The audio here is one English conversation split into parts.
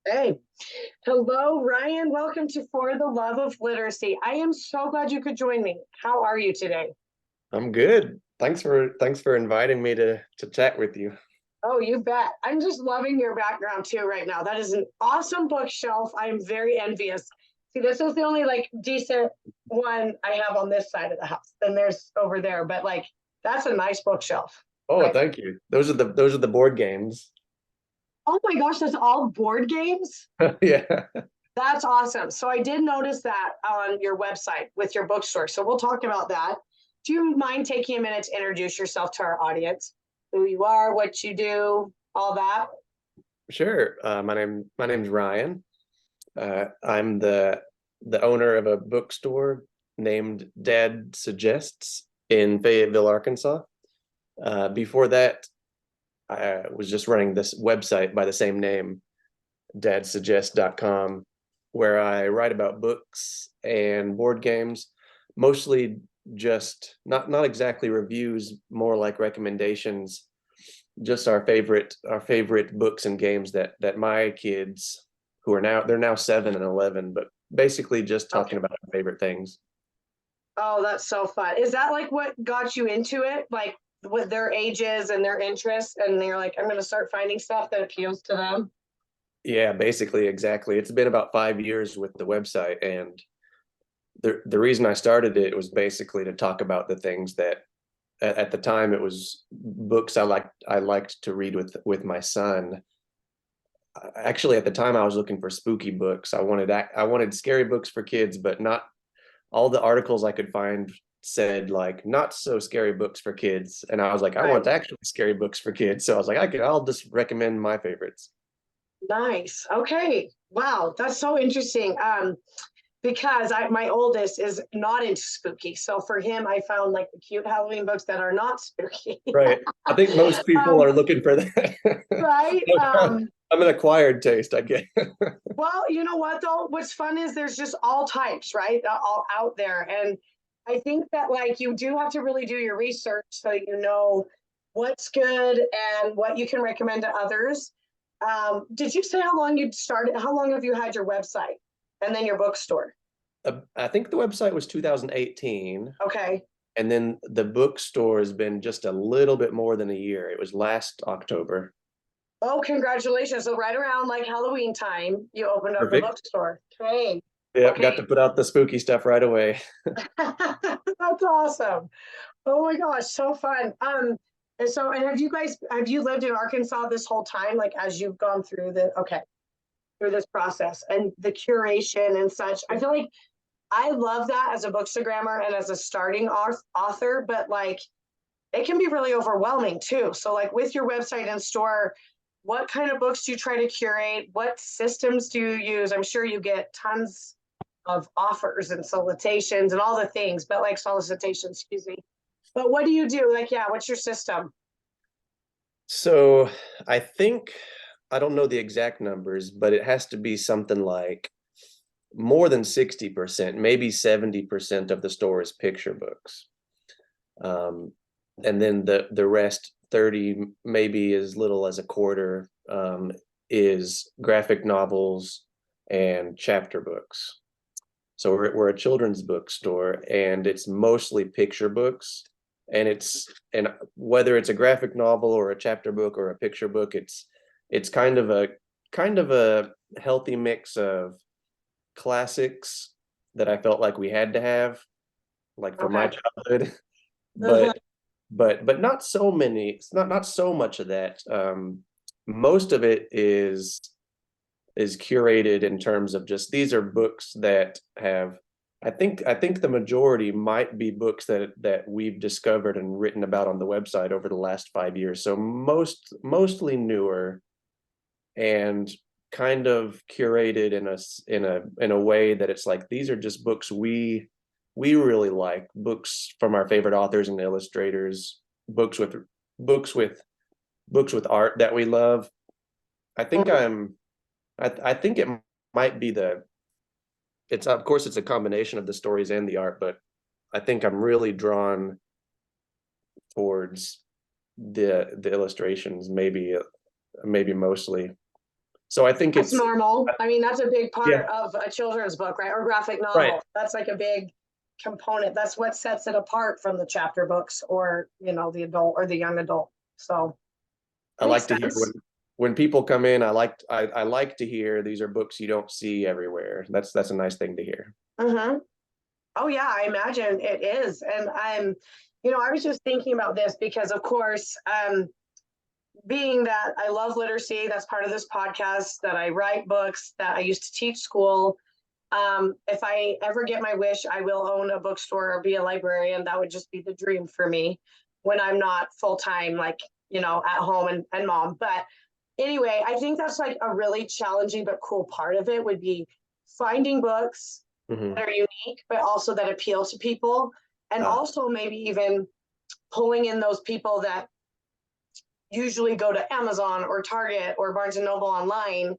Hey, hello, Ryan. Welcome to For the Love of Literacy. I am so glad you could join me. How are you today? I'm good. Thanks for inviting me to chat with you. Oh, you bet. I'm just loving your background too right now. That is an awesome bookshelf. I am very envious. See, this is the only like decent one I have on this side of the house. Then there's over there, but like that's a nice bookshelf, Oh, right? thank you. Those are the board games. Oh my gosh, that's all board games? Yeah. That's awesome. So I did notice that on your website with your bookstore. So we'll talk about that. Do you mind taking a minute to introduce yourself to our audience? Who you are, what you do, all that? Sure. My name's Ryan. I'm the owner of a bookstore named Dad Suggests in Fayetteville, Arkansas. Before that, I was just running this website by the same name, dadsuggest.com, where I write about books and board games, mostly just not exactly reviews, more like recommendations, just our favorite books and games that my kids, who are now they're now 7 and 11, but basically just Okay. talking about our favorite things. Oh, that's so fun. Is that like what got you into it? Like with their ages and their interests, and they're like, I'm going to start finding stuff that appeals to them? Yeah, basically, exactly. It's been about 5 years with the website, and the reason I started it was basically to talk about the things that at the time it was books I liked to read with my son. Actually, at the time I was looking for spooky books. I wanted scary books for kids, but not all the articles I could find said like not so scary books for kids. And I was like, I Right. want actually scary books for kids. So I was like, I'll just recommend my favorites. Nice. Okay. Wow. That's so interesting. Because my oldest is not into spooky. So for him, I found like the cute Halloween books that are not spooky. Right. I think most people um, are looking for that. right. I'm an acquired taste, I guess. Well, you know what though? What's fun is there's just all types, right? All out there. And I think that like you do have to really do your research so you know what's good and what you can recommend to others. Did you say how long you'd started? How long have you had your website and then your bookstore? I think the website was 2018. Okay. And then the bookstore has been just a little bit more than a year. It was last October. Oh, congratulations. So right around like Halloween time, you opened up the Perfect. bookstore. Okay. Yep, Okay. got to put out the spooky stuff right away. That's awesome. Oh my gosh, so fun. And have you lived in Arkansas this whole time, like as you've gone through through this process and the curation and such? I feel like I love that as a bookstagrammer and as a starting author, but like it can be really overwhelming too. So like with your website and store, what kind of books do you try to curate? What systems do you use? I'm sure you get tons of offers and solicitations and all the things, but like solicitations, excuse me. But what do you do? Like, yeah, what's your system? So I think I don't know the exact numbers, but it has to be something like more than 60%, maybe 70% of the store is picture books. Um, and then the rest 30, maybe as little as a quarter, is graphic novels and chapter books. So we're a children's bookstore, and it's mostly picture books. And whether it's a graphic novel or a chapter book or a picture book, it's kind of a healthy mix of classics that I felt like we had to have, like from my Okay. childhood, Uh-huh. but but not so many. It's not so much of that. Most of it is curated in terms of just these are books that have. I think the majority might be books that we've discovered and written about on the website over the last 5 years. So mostly newer and kind of curated in a way that it's like these are just books we really like, books from our favorite authors and illustrators, books with books with books with art that we love. I think I think it might be the it's of course it's a combination of the stories and the art, but I think I'm really drawn towards the illustrations, maybe mostly. So I think That's it's normal. I mean, that's a big yeah, part of a children's book, right? Or graphic right. novel. That's like a big component. That's what sets it apart from the chapter books or, the adult or the young adult. So I makes like to hear sense. when people come in, I like to hear these are books you don't see everywhere. That's a nice thing to hear. Mm-hmm. Oh yeah, I imagine it is. And I was just thinking about this because of course, being that I love literacy, that's part of this podcast, that I write books, that I used to teach school. If I ever get my wish, I will own a bookstore or be a librarian. That would just be the dream for me when I'm not full time, like, at home and mom. But anyway, I think that's like a really challenging but cool part of it would be finding books Mhm. that are unique, but also that appeal to people. And Ah, also maybe even pulling in those people that usually go to Amazon or Target or Barnes and Noble online.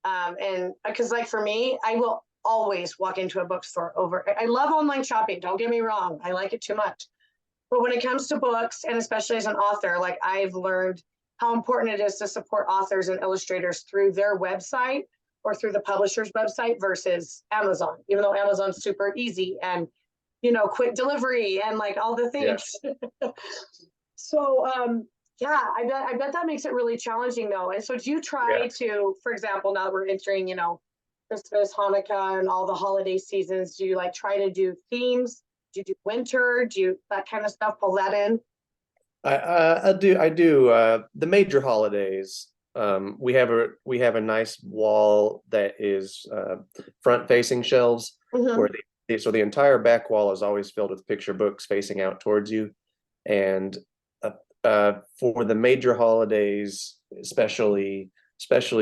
And because, like, for me, I will always walk into a bookstore over. I love online shopping. Don't get me wrong. I like it too much. But when it comes to books, and especially as an author, like, I've learned how important it is to support authors and illustrators through their website or through the publisher's website versus Amazon, even though Amazon's super easy and, quick delivery and like all the yeah. things. So, yeah, I bet that makes it really challenging though. And so do you Yeah. try to, for example, now that we're entering, Christmas, Hanukkah, and all the holiday seasons, do you like try to do themes? Do you do winter? Do you that kind of stuff? Pull that in? I do. The major holidays. We have a nice wall that is front facing shelves Mm-hmm. where so the entire back wall is always filled with picture books facing out towards you. And for the major holidays, especially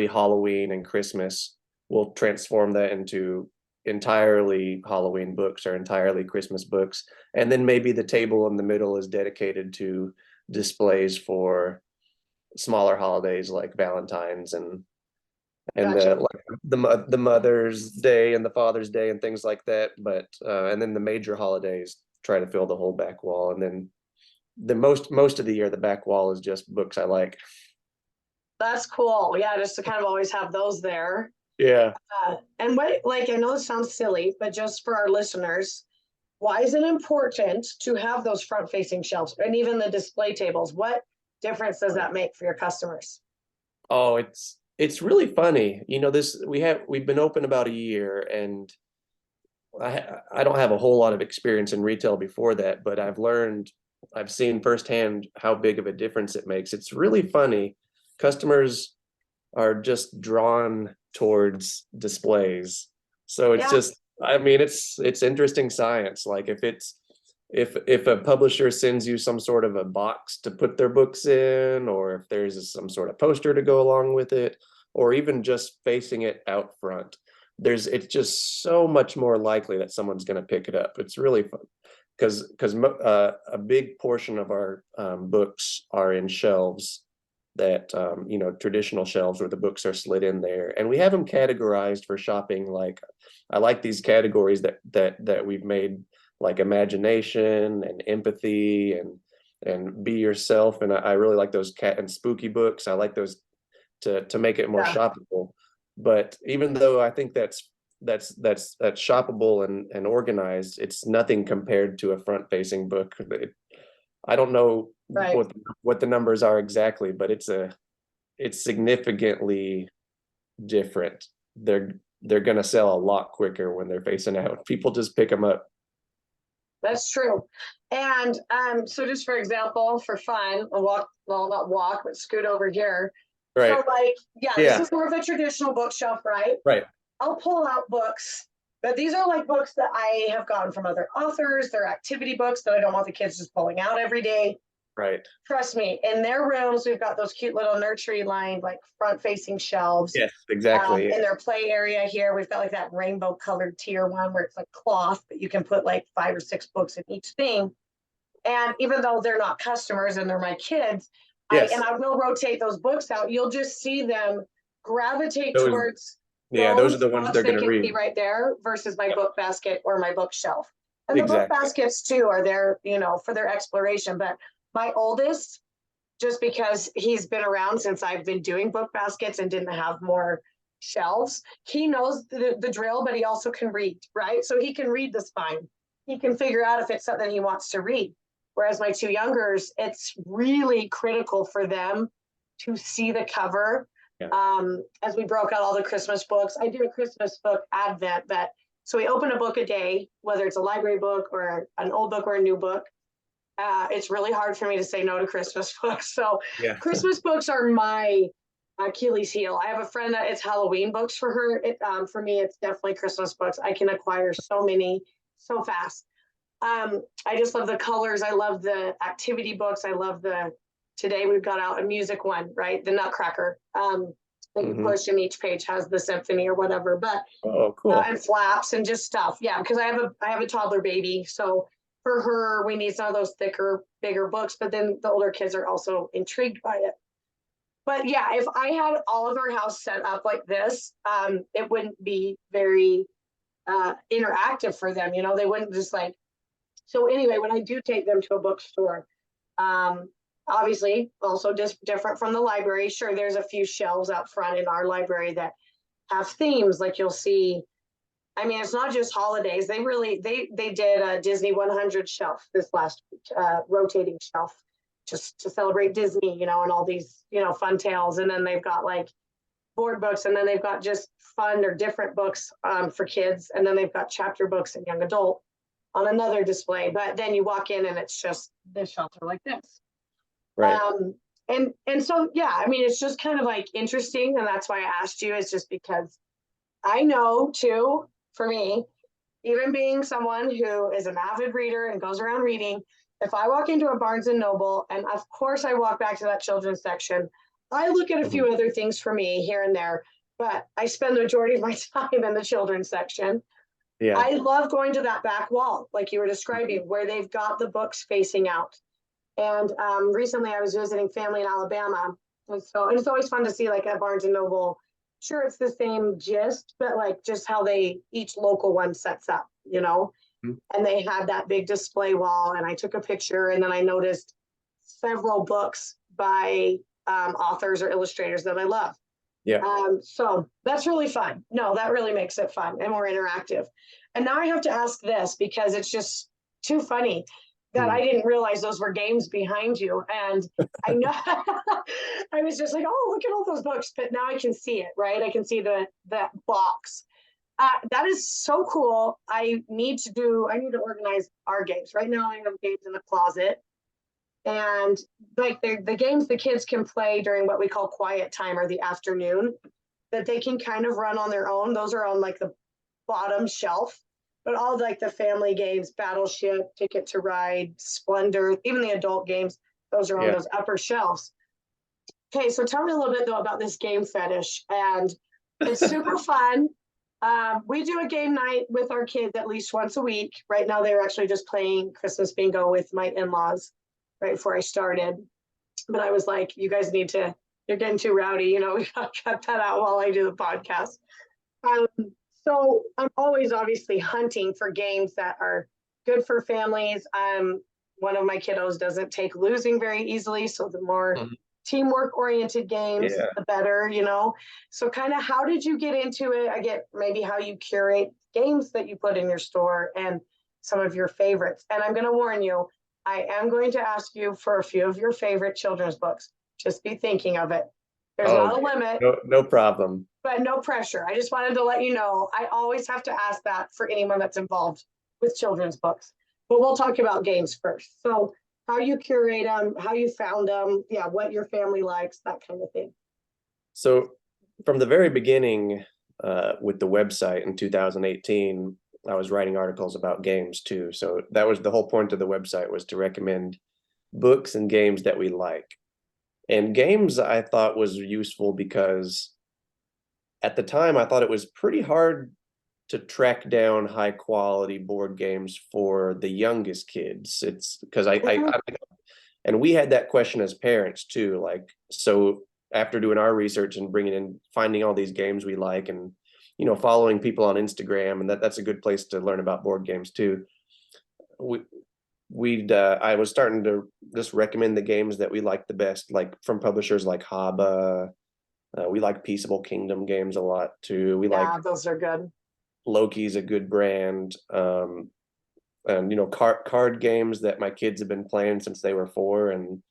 Halloween and Christmas, we'll transform that into entirely Halloween books or entirely Christmas books. And then maybe the table in the middle is dedicated to displays for smaller holidays like Valentine's and Gotcha. the Mother's Day and the Father's Day and things like that. But and then the major holidays try to fill the whole back wall, and then the most of the year the back wall is just books I like. That's cool. Yeah, just to kind of always have those there. Yeah. And what, like, I know it sounds silly, but just for our listeners, why is it important to have those front facing shelves and even the display tables? What difference does that make for your customers? Oh, it's really funny. This we've been open about a year, and I don't have a whole lot of experience in retail before that, but I've seen firsthand how big of a difference it makes. It's really funny. Customers are just drawn towards displays. So it's Yeah, just, I mean, it's interesting science. Like if a publisher sends you some sort of a box to put their books in, or if there's some sort of poster to go along with it, or even just facing it out front, it's just so much more likely that someone's going to pick it up. It's really fun because a big portion of our books are in shelves that traditional shelves where the books are slid in there, and we have them categorized for shopping. Like, I like these categories that we've made, like imagination and empathy and be yourself, and I really like those cat and spooky books. I like those to make it more yeah, shoppable. But even though I think that's shoppable and organized, it's nothing compared to a front facing book. I don't know right. what the numbers are exactly, but it's significantly different. They're gonna sell a lot quicker when they're facing out. People just pick them up. That's true. And so just for example, for fun, I'll walk, well, not walk, but scoot over here. Right. So like, yeah, this Yeah. is more of a traditional bookshelf, right? Right. I'll pull out books, but these are like books that I have gotten from other authors. They're activity books that I don't want the kids just pulling out every day. Right. Trust me, in their rooms, we've got those cute little nursery lined, like front facing shelves. Yes, exactly. In their play area here, we've got like that rainbow colored tier one where it's like cloth, but you can put like 5 or 6 books in each thing. And even though they're not customers and they're my kids, Yes. I will rotate those books out. You'll just see them gravitate Those towards those are those the ones spots they're they gonna can see read. right there versus my Yep. book basket or my bookshelf. And the book Exactly. baskets too are there, for their exploration. But my oldest, just because he's been around since I've been doing book baskets and didn't have more shelves. He knows the drill, but he also can read, right? So he can read the spine. He can figure out if it's something he wants to read. Whereas my two youngers, it's really critical for them to see the cover. Yeah. As we broke out all the Christmas books, I do a Christmas book advent, but so we open a book a day, whether it's a library book or an old book or a new book. It's really hard for me to say no to Christmas books. So Yeah. Christmas books are my Achilles heel. I have a friend that it's Halloween books for her. For me, it's definitely Christmas books. I can acquire so many so fast. I just love the colors. I love the activity books. I love today we've got out a music one, right? The Nutcracker. That you push and each page has the symphony or whatever, but Oh, cool. and flaps and just stuff. Yeah, because I have a toddler baby. So for her, we need some of those thicker, bigger books, but then the older kids are also intrigued by it. But yeah, if I had all of our house set up like this, it wouldn't be very interactive for them. They wouldn't just like. So anyway, when I do take them to a bookstore, obviously also just different from the library. Sure, there's a few shelves out front in our library that have themes, like you'll see. I mean, it's not just holidays. They did a Disney 100 shelf this last week, rotating shelf, just to celebrate Disney, and all these, fun tales. And then they've got like board books, and then they've got just fun or different books for kids. And then they've got chapter books and young adult on another display. But then you walk in and it's just this shelter like this. Right. And so, yeah, I mean, it's just kind of like interesting. And that's why I asked you, is just because I know too, for me, even being someone who is an avid reader and goes around reading, if I walk into a Barnes and Noble, and of course I walk back to that children's section, I look at a few other things for me here and there, but I spend the majority of my time in the children's section. Yeah. I love going to that back wall, like you were describing, where they've got the books facing out. And recently I was visiting family in Alabama. And it's always fun to see like at Barnes and Noble. Sure, it's the same gist, but like just how each local one sets up, and they had that big display wall, and I took a picture, and then I noticed several books by authors or illustrators that I love. Yeah. So that's really fun. No, that really makes it fun and more interactive. And now I have to ask this because it's just too funny that I didn't realize those were games behind you. And I know I was just like, oh, look at all those books, but now I can see it, right? I can see that box. That is so cool. I need to organize our games. Right now I have games in the closet. And like the games the kids can play during what we call quiet time or the afternoon, that they can kind of run on their own. Those are on like the bottom shelf, but all like the family games, Battleship, Ticket to Ride, Splendor, even the adult games, those are on those upper shelves. Okay, so tell me a little bit though about this game fetish, and it's super fun. We do a game night with our kids at least once a week. Right now they're actually just playing Christmas bingo with my in-laws right before I started. But I was like, you guys you're getting too rowdy, we gotta cut that out while I do the podcast. So I'm always obviously hunting for games that are good for families. One of my kiddos doesn't take losing very easily, so the more teamwork oriented games, the better, So kind of how did you get into it? I get maybe how you curate games that you put in your store and some of your favorites. And I'm going to warn you, I am going to ask you for a few of your favorite children's books. Just be thinking of it. There's not a limit. No problem. But no pressure. I just wanted to let you know, I always have to ask that for anyone that's involved with children's books. But we'll talk about games first. So how you curate them, how you found them, what your family likes, that kind of thing. So from the very beginning, with the website in 2018, I was writing articles about games too. So that was the whole point of the website, was to recommend books and games that we like. And games I thought was useful because at the time I thought it was pretty hard to track down high quality board games for the youngest kids. It's because and we had that question as parents too. Like, so after doing our research and finding all these games we like, and following people on Instagram, and that's a good place to learn about board games too. I was starting to just recommend the games that we like the best, like from publishers like Haba. We like Peaceable Kingdom games a lot too. We like Yeah, those are good. Loki's a good brand. And card games that my kids have been playing since they were 4, and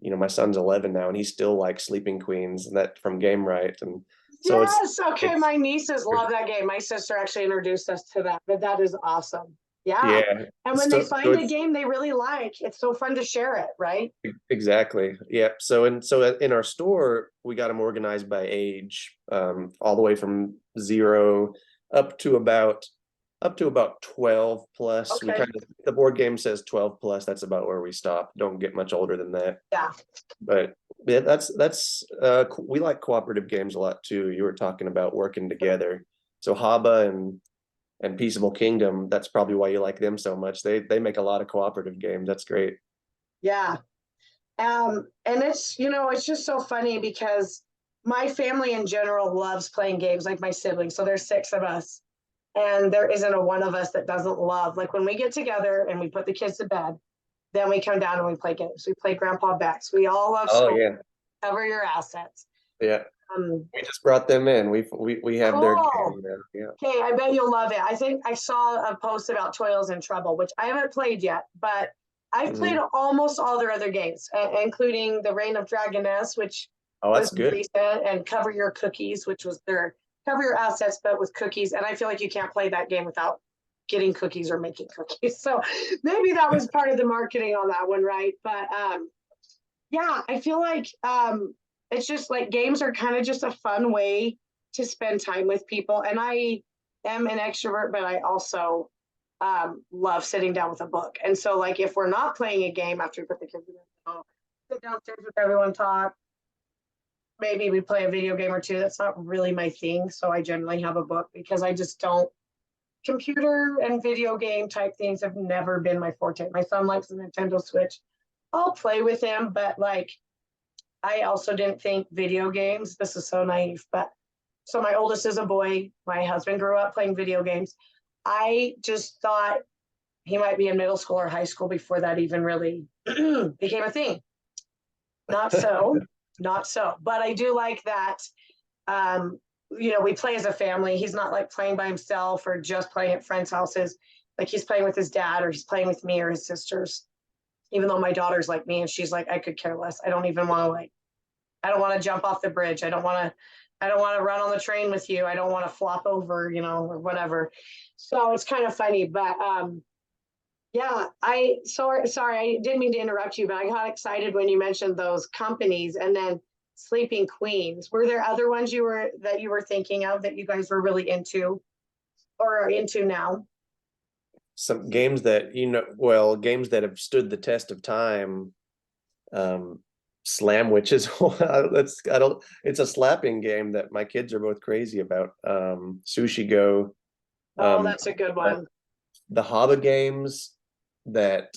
my son's 11 now, and he still likes Sleeping Queens, and that from Game Right. And so Yes, okay, it's my nieces love that game. My sister actually introduced us to that, but that is awesome. Yeah. yeah. And when they So find a it's game they really like, it's so fun to share it, right? exactly, yeah. So in our store, we got them organized by age, all the way from 0 up to about 12 plus. We Okay, kind of, the board game says 12 plus. That's about where we stop. Don't get much older than that. yeah. But yeah, that's we like cooperative games a lot too. You were talking about working together. So Haba and Peaceable Kingdom, that's probably why you like them so much. They make a lot of cooperative games. That's great. Yeah. And it's just so funny because my family in general loves playing games, like my siblings. So there's 6 of us. And there isn't a one of us that doesn't love. Like when we get together and we put the kids to bed, then we come down and we play games. We play Grandpa Bex. We all love Oh school. yeah, Cover your assets. yeah. Um, We just brought them in. We have their cool. game now. Yeah. Okay, I bet you'll love it. I think I saw a post about Toils in Trouble, which I haven't played yet, but I've played Mhm. almost all their other games, including the Reign of Dragoness, which Oh, that's was good. recent, and Cover Your Cookies, which was their cover your assets, but with cookies. And I feel like you can't play that game without getting cookies or making cookies. So maybe that was part of the marketing on that one, right? But yeah, I feel like it's just like games are kind of just a fun way to spend time with people. And I am an extrovert, but I also love sitting down with a book. And so, like, if we're not playing a game after we put the kids in, I'll sit downstairs with everyone, talk. Maybe we play a video game or two. That's not really my thing. So I generally have a book because I just don't. Computer and video game type things have never been my forte. My son likes the Nintendo Switch. I'll play with him, but like I also didn't think video games. This is so naive, but so my oldest is a boy. My husband grew up playing video games. I just thought he might be in middle school or high school before that even really became a thing. Not so, not so. But I do like that. Um, we play as a family. He's not like playing by himself or just playing at friends' houses. Like he's playing with his dad or he's playing with me or his sisters. Even though my daughter's like me and she's like, I could care less. I don't even want to I don't want to jump off the bridge. I don't want to run on the train with you. I don't want to flop over, or whatever. So it's kind of funny, but yeah, sorry, I didn't mean to interrupt you, but I got excited when you mentioned those companies and then Sleeping Queens. Were there other ones you were thinking of that you guys were really into or are into now? Some games that games that have stood the test of time. Slam Witches. It's a slapping game that my kids are both crazy about. Sushi Go. Oh, Um, that's a good one. the Haba games that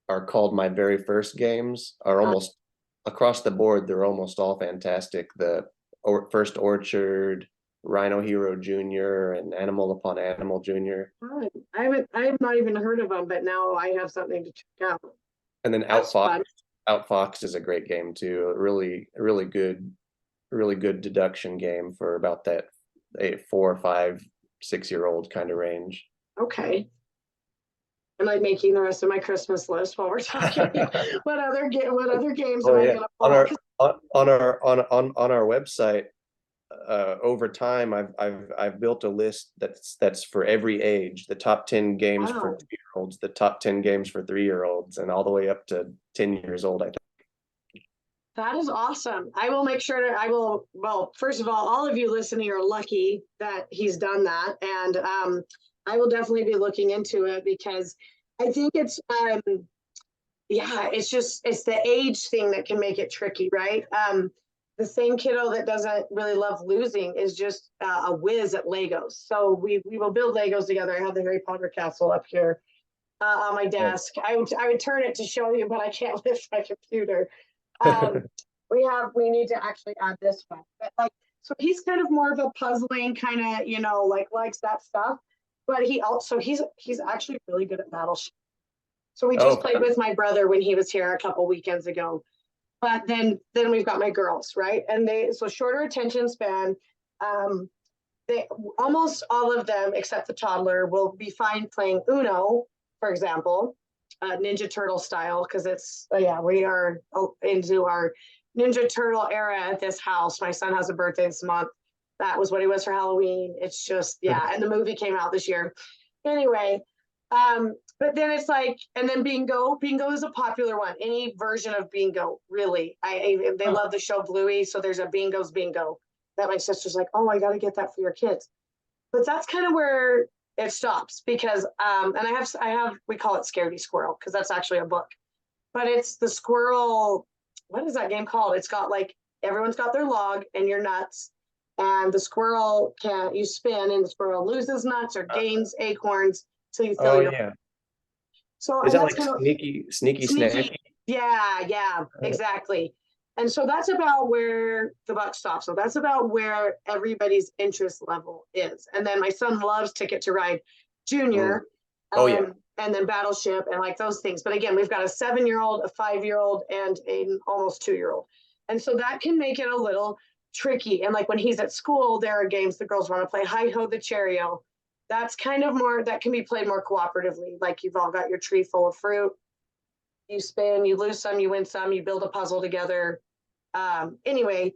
are called my very first games are almost across the board. They're almost all fantastic. First Orchard, Rhino Hero Jr., and Animal Upon Animal Jr. I have not even heard of them, but now I have something to check out. And then That's fun. Outfox is a great game too. A really good deduction game for about that 4, 5, 6-year-old kind of range. Okay. Am I making the rest of my Christmas list while we're talking? What other games am Oh I yeah, gonna on pull our up? on our website, over time, I've built a list that's for every age. The top 10 games for Wow, 2-year-olds, the top 10 games for 3-year-olds, and all the way up to 10 years old. I think. that is awesome. I will make sure well, first of all of you listening are lucky that he's done that. And I will definitely be looking into it because I think it's yeah, it's the age thing that can make it tricky, right? The same kiddo that doesn't really love losing is just a whiz at Legos. So we will build Legos together. I have the Harry Potter castle up here on my desk. I would turn it to show you, but I can't lift my computer. Um, we need to actually add this one, but like so he's kind of more of a puzzling kind of likes that stuff. But he's actually really good at Battleship. So we just Oh, played with my brother when he was here a couple weekends ago. But then we've got my girls, right? And so shorter attention span. They almost all of them, except the toddler, will be fine playing Uno, for example, Ninja Turtle style, because it's yeah, we are into our Ninja Turtle era at this house. My son has a birthday this month. That was what he was for Halloween. It's just yeah, and the movie came out this year. Anyway, but then it's like, and then bingo. Bingo is a popular one. Any version of bingo, really. They love the show Bluey, so there's a bingo's bingo that my sister's like, oh, I got to get that for your kids. But that's kind of where it stops because, and I have, we call it Scaredy Squirrel because that's actually a book, but it's the squirrel. What is that game called? It's got like, everyone's got their log and you're nuts. And the squirrel you spin and the squirrel loses nuts or gains acorns till you fill oh your. yeah. So Is and that that's like kind of sneaky sneaky. snacky? Yeah, exactly. And so that's about where the buck stops. So that's about where everybody's interest level is. And then my son loves Ticket to Ride Junior. Oh yeah. And then Battleship and like those things. But again, we've got a 7-year-old, a 5-year-old, and an almost 2-year-old. And so that can make it a little tricky. And like when he's at school, there are games the girls want to play. Hi Ho the Cheerio. That's kind of more, that can be played more cooperatively. Like you've all got your tree full of fruit. You spin, you lose some, you win some, you build a puzzle together. Anyway,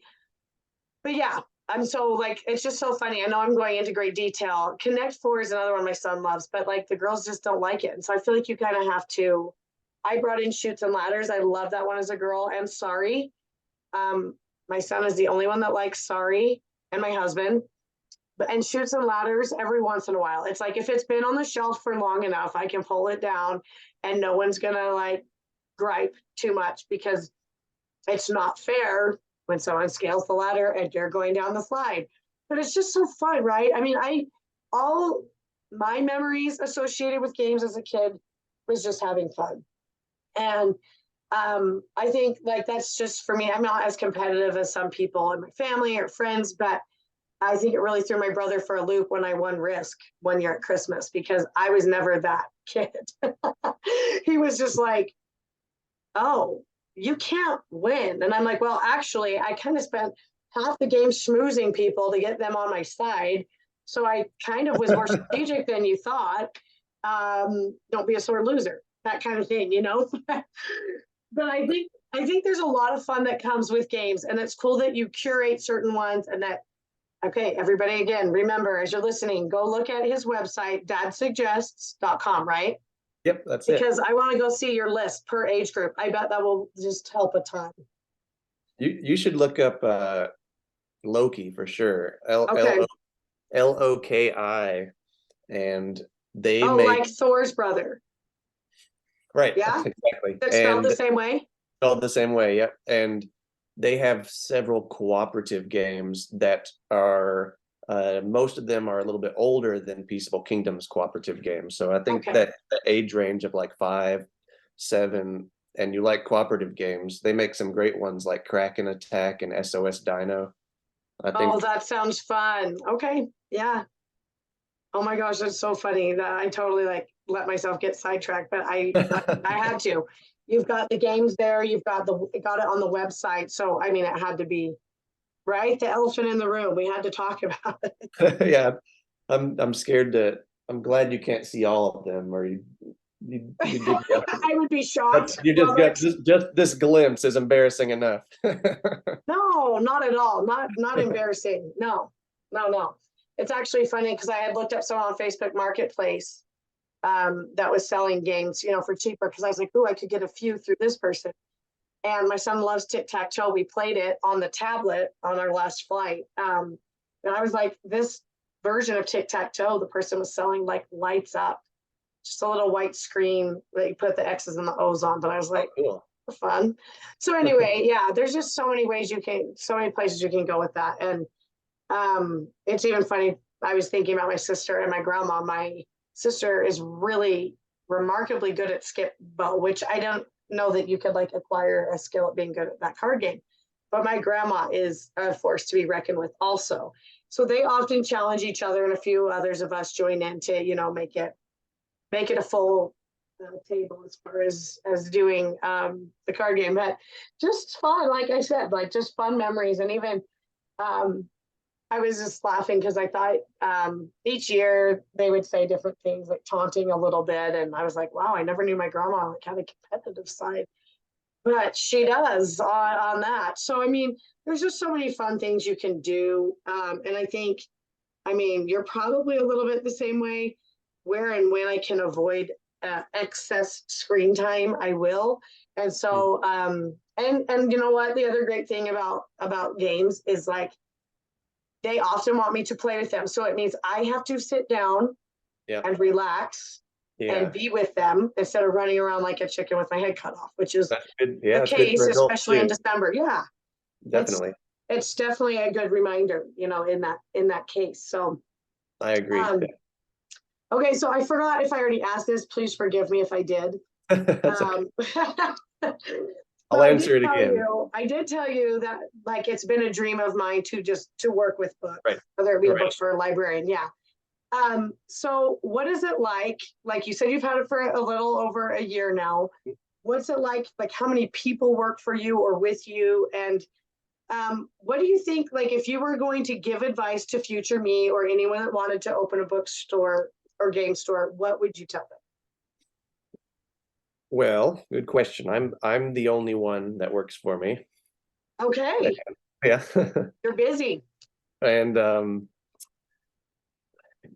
but yeah, I'm so like, it's just so funny. I know I'm going into great detail. Connect Four is another one my son loves, but like the girls just don't like it. And so I feel like you kind of have to, I brought in Chutes and Ladders. I love that one as a girl, and Sorry. My son is the only one that likes Sorry, and my husband. And Chutes and Ladders every once in a while. It's like, if it's been on the shelf for long enough, I can pull it down and no one's gonna like gripe too much because it's not fair when someone scales the ladder and you're going down the slide. But it's just so fun, right? I mean, all my memories associated with games as a kid was just having fun. And I think like that's just for me. I'm not as competitive as some people in my family or friends, but I think it really threw my brother for a loop when I won Risk one year at Christmas because I was never that kid. He was just like, oh, you can't win. And I'm like, well, actually, I kind of spent half the game schmoozing people to get them on my side. So I kind of was more strategic than you thought. Don't be a sore loser, that kind of thing, you know? But I think there's a lot of fun that comes with games, and it's cool that you curate certain ones and that, okay, everybody, again, remember, as you're listening, go look at his website, dadsuggests.com, right? Yep, that's it. Because I want to go see your list per age group. I bet that will just help a ton. You should look up Loki for sure. Okay. Loki, and they Oh, make like Thor's brother. right. Yeah? Exactly. That's spelled the same way? Spelled the same way, yep. And they have several cooperative games that are most of them are a little bit older than Peaceable Kingdom's cooperative games. So I think that the age range of like 5, 7, and you like cooperative games, they make some great ones like Kraken Attack and SOS Dino. I think. Oh, that sounds fun. Okay. Yeah. Oh my gosh, that's so funny that I totally like let myself get sidetracked, but I had to. You've got the games there, you've got it on the website. So I mean it had to be right, the elephant in the room. We had to talk about it. Yeah, I'm scared I'm glad you can't see all of them, or you did I would be shocked. you just got just this glimpse is embarrassing enough. No, not at all. Not embarrassing. No. It's actually funny because I had looked up someone on Facebook Marketplace that was selling games, for cheaper, because I was like, oh, I could get a few through this person. And my son loves tic-tac-toe. We played it on the tablet on our last flight. And I was like, this version of tic-tac-toe, the person was selling like lights up, just a little white screen that you put the X's and the O's on. But I was like, cool. Fun. So anyway, yeah, there's just so many ways so many places you can go with that. And it's even funny. I was thinking about my sister and my grandma. My sister is really remarkably good at skip bow, which I don't know that you could like acquire a skill at being good at that card game. But my grandma is a force to be reckoned with also. So they often challenge each other, and a few others of us join in to, make it a full table as far as doing the card game, but just fun, like I said, like just fun memories. And even I was just laughing because I thought each year they would say different things, like taunting a little bit, and I was like, wow, I never knew my grandma like had a competitive side, but she does on that. So I mean, there's just so many fun things you can do, and I think, I mean, you're probably a little bit the same way. Where and when I can avoid excess screen time, I will. And so, and you know what? The other great thing about games is like they often want me to play with them, so it means I have to sit down Yeah. and relax Yeah. and be with them instead of running around like a chicken with my head cut off, which is That's good. Yeah, the it's good case, for adults especially in too. December. Yeah, Definitely. it's definitely a good reminder, you know, in that case. So, I agree. okay, so I forgot if I already asked this. Please forgive me if I did. That's okay. I'll But answer it again. I did tell you that like it's been a dream of mine to just to work with books, Right. whether it be a Right. book for a librarian. Yeah. So what is it like? Like you said, you've had it for a little over a year now. What's it like? Like how many people work for you or with you? And what do you think, like if you were going to give advice to future me or anyone that wanted to open a bookstore or game store, what would you tell them? Well, good question. I'm the only one that works for me. Okay, Yeah. you're busy. And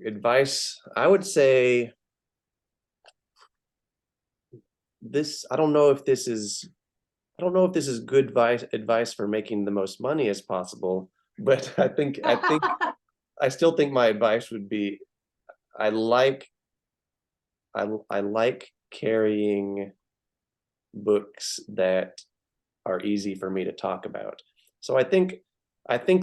advice, I would say this, I don't know if this is good advice for making the most money as possible, but I still think my advice would be I like I like carrying books that are easy for me to talk about. So I think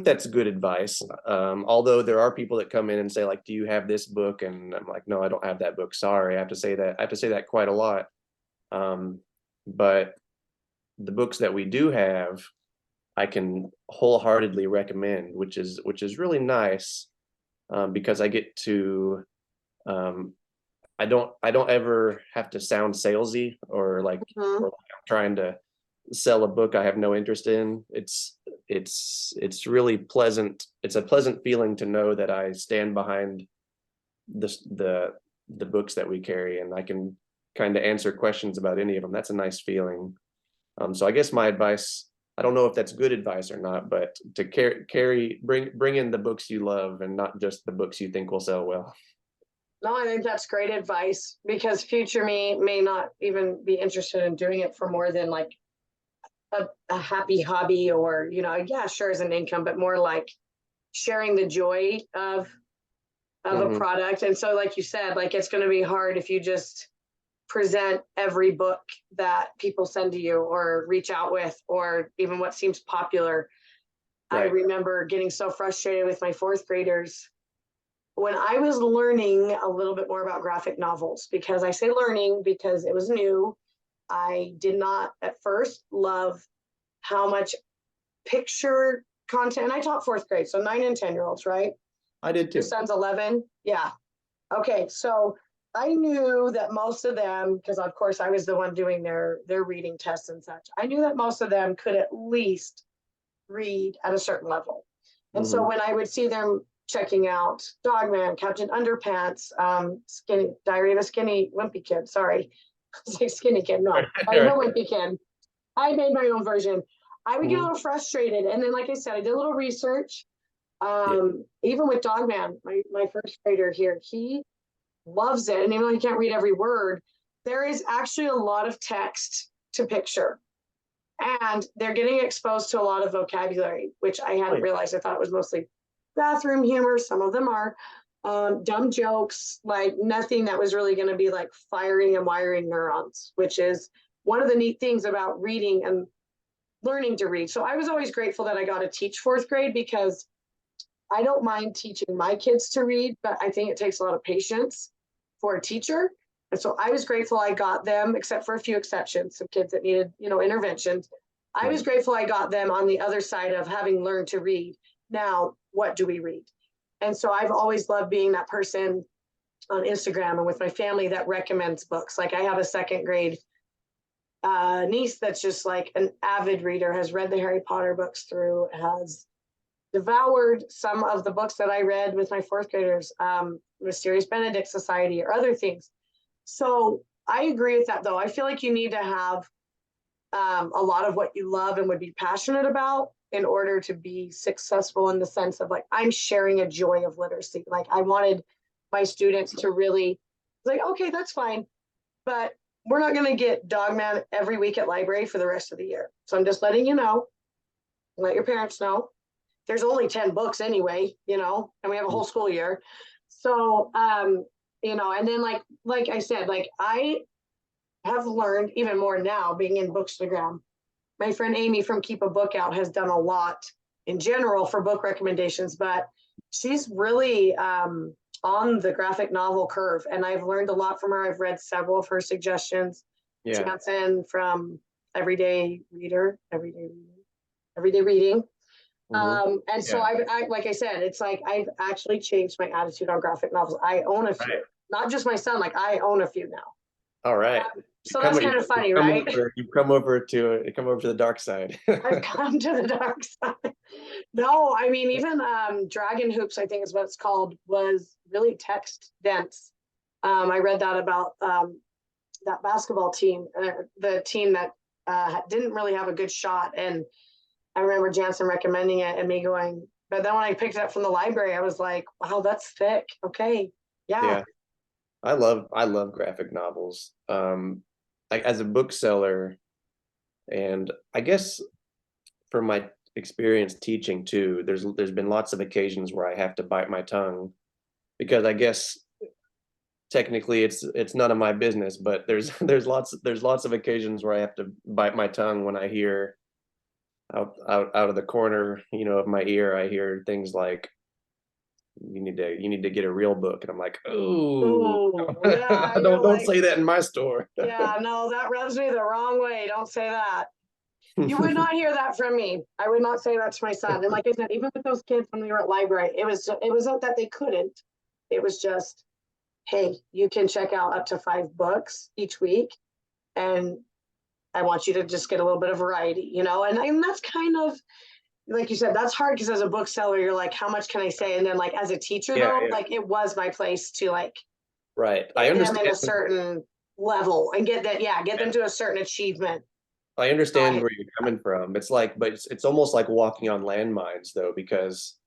that's good advice. Although there are people that come in and say like, "Do you have this book?" And I'm like, "No, I don't have that book. Sorry." I have to say that. I have to say that quite a lot. But the books that we do have, I can wholeheartedly recommend, which is really nice, because I get to I don't ever have to sound salesy or like Mhm. or like I'm trying to sell a book I have no interest in. It's really pleasant. It's a pleasant feeling to know that I stand behind this the books that we carry and I can kind of answer questions about any of them. That's a nice feeling. So I guess my advice, I don't know if that's good advice or not, but to bring in the books you love and not just the books you think will sell well. No, I think that's great advice because future me may not even be interested in doing it for more than like a happy hobby or, you know, yeah, sure, as an income, but more like sharing the joy of a Hmm. product. And so, like you said, like it's going to be hard if you just present every book that people send to you or reach out with, or even what seems popular. I Right. remember getting so frustrated with my fourth graders when I was learning a little bit more about graphic novels, because I say learning because it was new. I did not at first love how much picture content. And I taught fourth grade, so 9 and 10-year-olds, right? I did Your too. son's 11. Yeah. Okay. So I knew that most of them, because of course I was the one doing their reading tests and such. I knew that most of them could at least read at a certain level. And so Hmm. when I would see them checking out Dogman, Captain Underpants, Skinny Diary of a Skinny Wimpy Kid. Sorry, I was like Skinny Kid. No, Diary of a Wimpy Kid. I made my own version. I would get a Hmm. little frustrated, and then, like I said, I did a little research. Yeah. Even with Dogman, my first grader here, he loves it, and even though he can't read every word, there is actually a lot of text to picture and they're getting exposed to a lot of vocabulary, which I hadn't realized. I thought it was mostly bathroom humor. Some of them are dumb jokes, like nothing that was really going to be like firing and wiring neurons, which is one of the neat things about reading and learning to read. So I was always grateful that I got to teach fourth grade because I don't mind teaching my kids to read, but I think it takes a lot of patience for a teacher. And so I was grateful I got them, except for a few exceptions, some kids that needed, you know, interventions. I was grateful I got them on the other side of having learned to read. Now, what do we read? And so I've always loved being that person on Instagram and with my family that recommends books. Like I have a second grade niece that's just like an avid reader, has read the Harry Potter books through, has devoured some of the books that I read with my fourth graders, Mysterious Benedict Society or other things. So I agree with that though. I feel like you need to have a lot of what you love and would be passionate about in order to be successful, in the sense of like, I'm sharing a joy of literacy. Like I wanted my students to really like, okay, that's fine, but we're not going to get Dogman every week at library for the rest of the year. So I'm just letting you know, let your parents know. There's only 10 books anyway, you know, and we have a whole school year. So, you know, and then like I said, like I have learned even more now being in Bookstagram. My friend Amy from Keep a Book Out has done a lot in general for book recommendations, but she's really on the graphic novel curve, and I've learned a lot from her. I've read several of her suggestions. Yeah. Jansen from Everyday Reader, Everyday Reading. And so Yeah. I like I said, it's like I've actually changed my attitude on graphic novels. I own a few, Right. not just my son, like I own a few now. All right. So that's kind of funny, right? You've come over to the dark side. I've come to the dark side. No, I mean, even Dragon Hoops, I think is what it's called, was really text dense. I read that about that basketball team, the team that didn't really have a good shot. And I remember Jansen recommending it and me going, but then when I picked it up from the library, I was like, wow, that's thick. Okay. Yeah. I love graphic novels. Like as a bookseller, and I guess from my experience teaching too, there's been lots of occasions where I have to bite my tongue, because I guess technically it's none of my business, but there's lots of occasions where I have to bite my tongue when I hear out of the corner, you know, of my ear, I hear things like, you need to get a real book, and I'm like, oh, Oh, yeah. don't Like, say that in my store. yeah, no, that rubs me the wrong way. Don't say that. You would not hear that from me. I would not say that to my son. And like I said, even with those kids when we were at library, it wasn't that they couldn't. It was just, hey, you can check out up to 5 books each week, and I want you to just get a little bit of variety, you know. And that's kind of like you said, that's hard because as a bookseller, you're like, how much can I say? And then like as a teacher, though, like it was my place to like Right. I get them understand in a certain level and get them to a certain achievement. I understand where you're coming from. It's like, but it's almost like walking on landmines though, because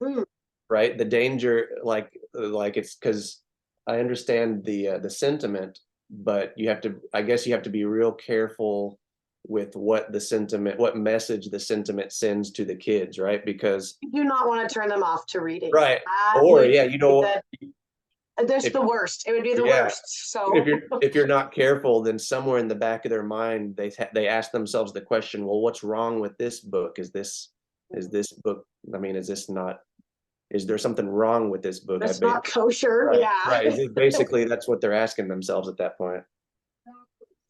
right, the danger, like it's because I understand the sentiment, but I guess you have to be real careful with what message the sentiment sends to the kids, right? Because You do not want to turn them off to reading. right, That or would yeah, be you know, that's the worst. It would be the yeah, worst. So if you're not careful, then somewhere in the back of their mind, they ask themselves the question, well, what's wrong with this book? Is this book? I mean, is there something wrong with this book? it's not kosher. Right, Yeah. right. Basically, that's what they're asking themselves at that point.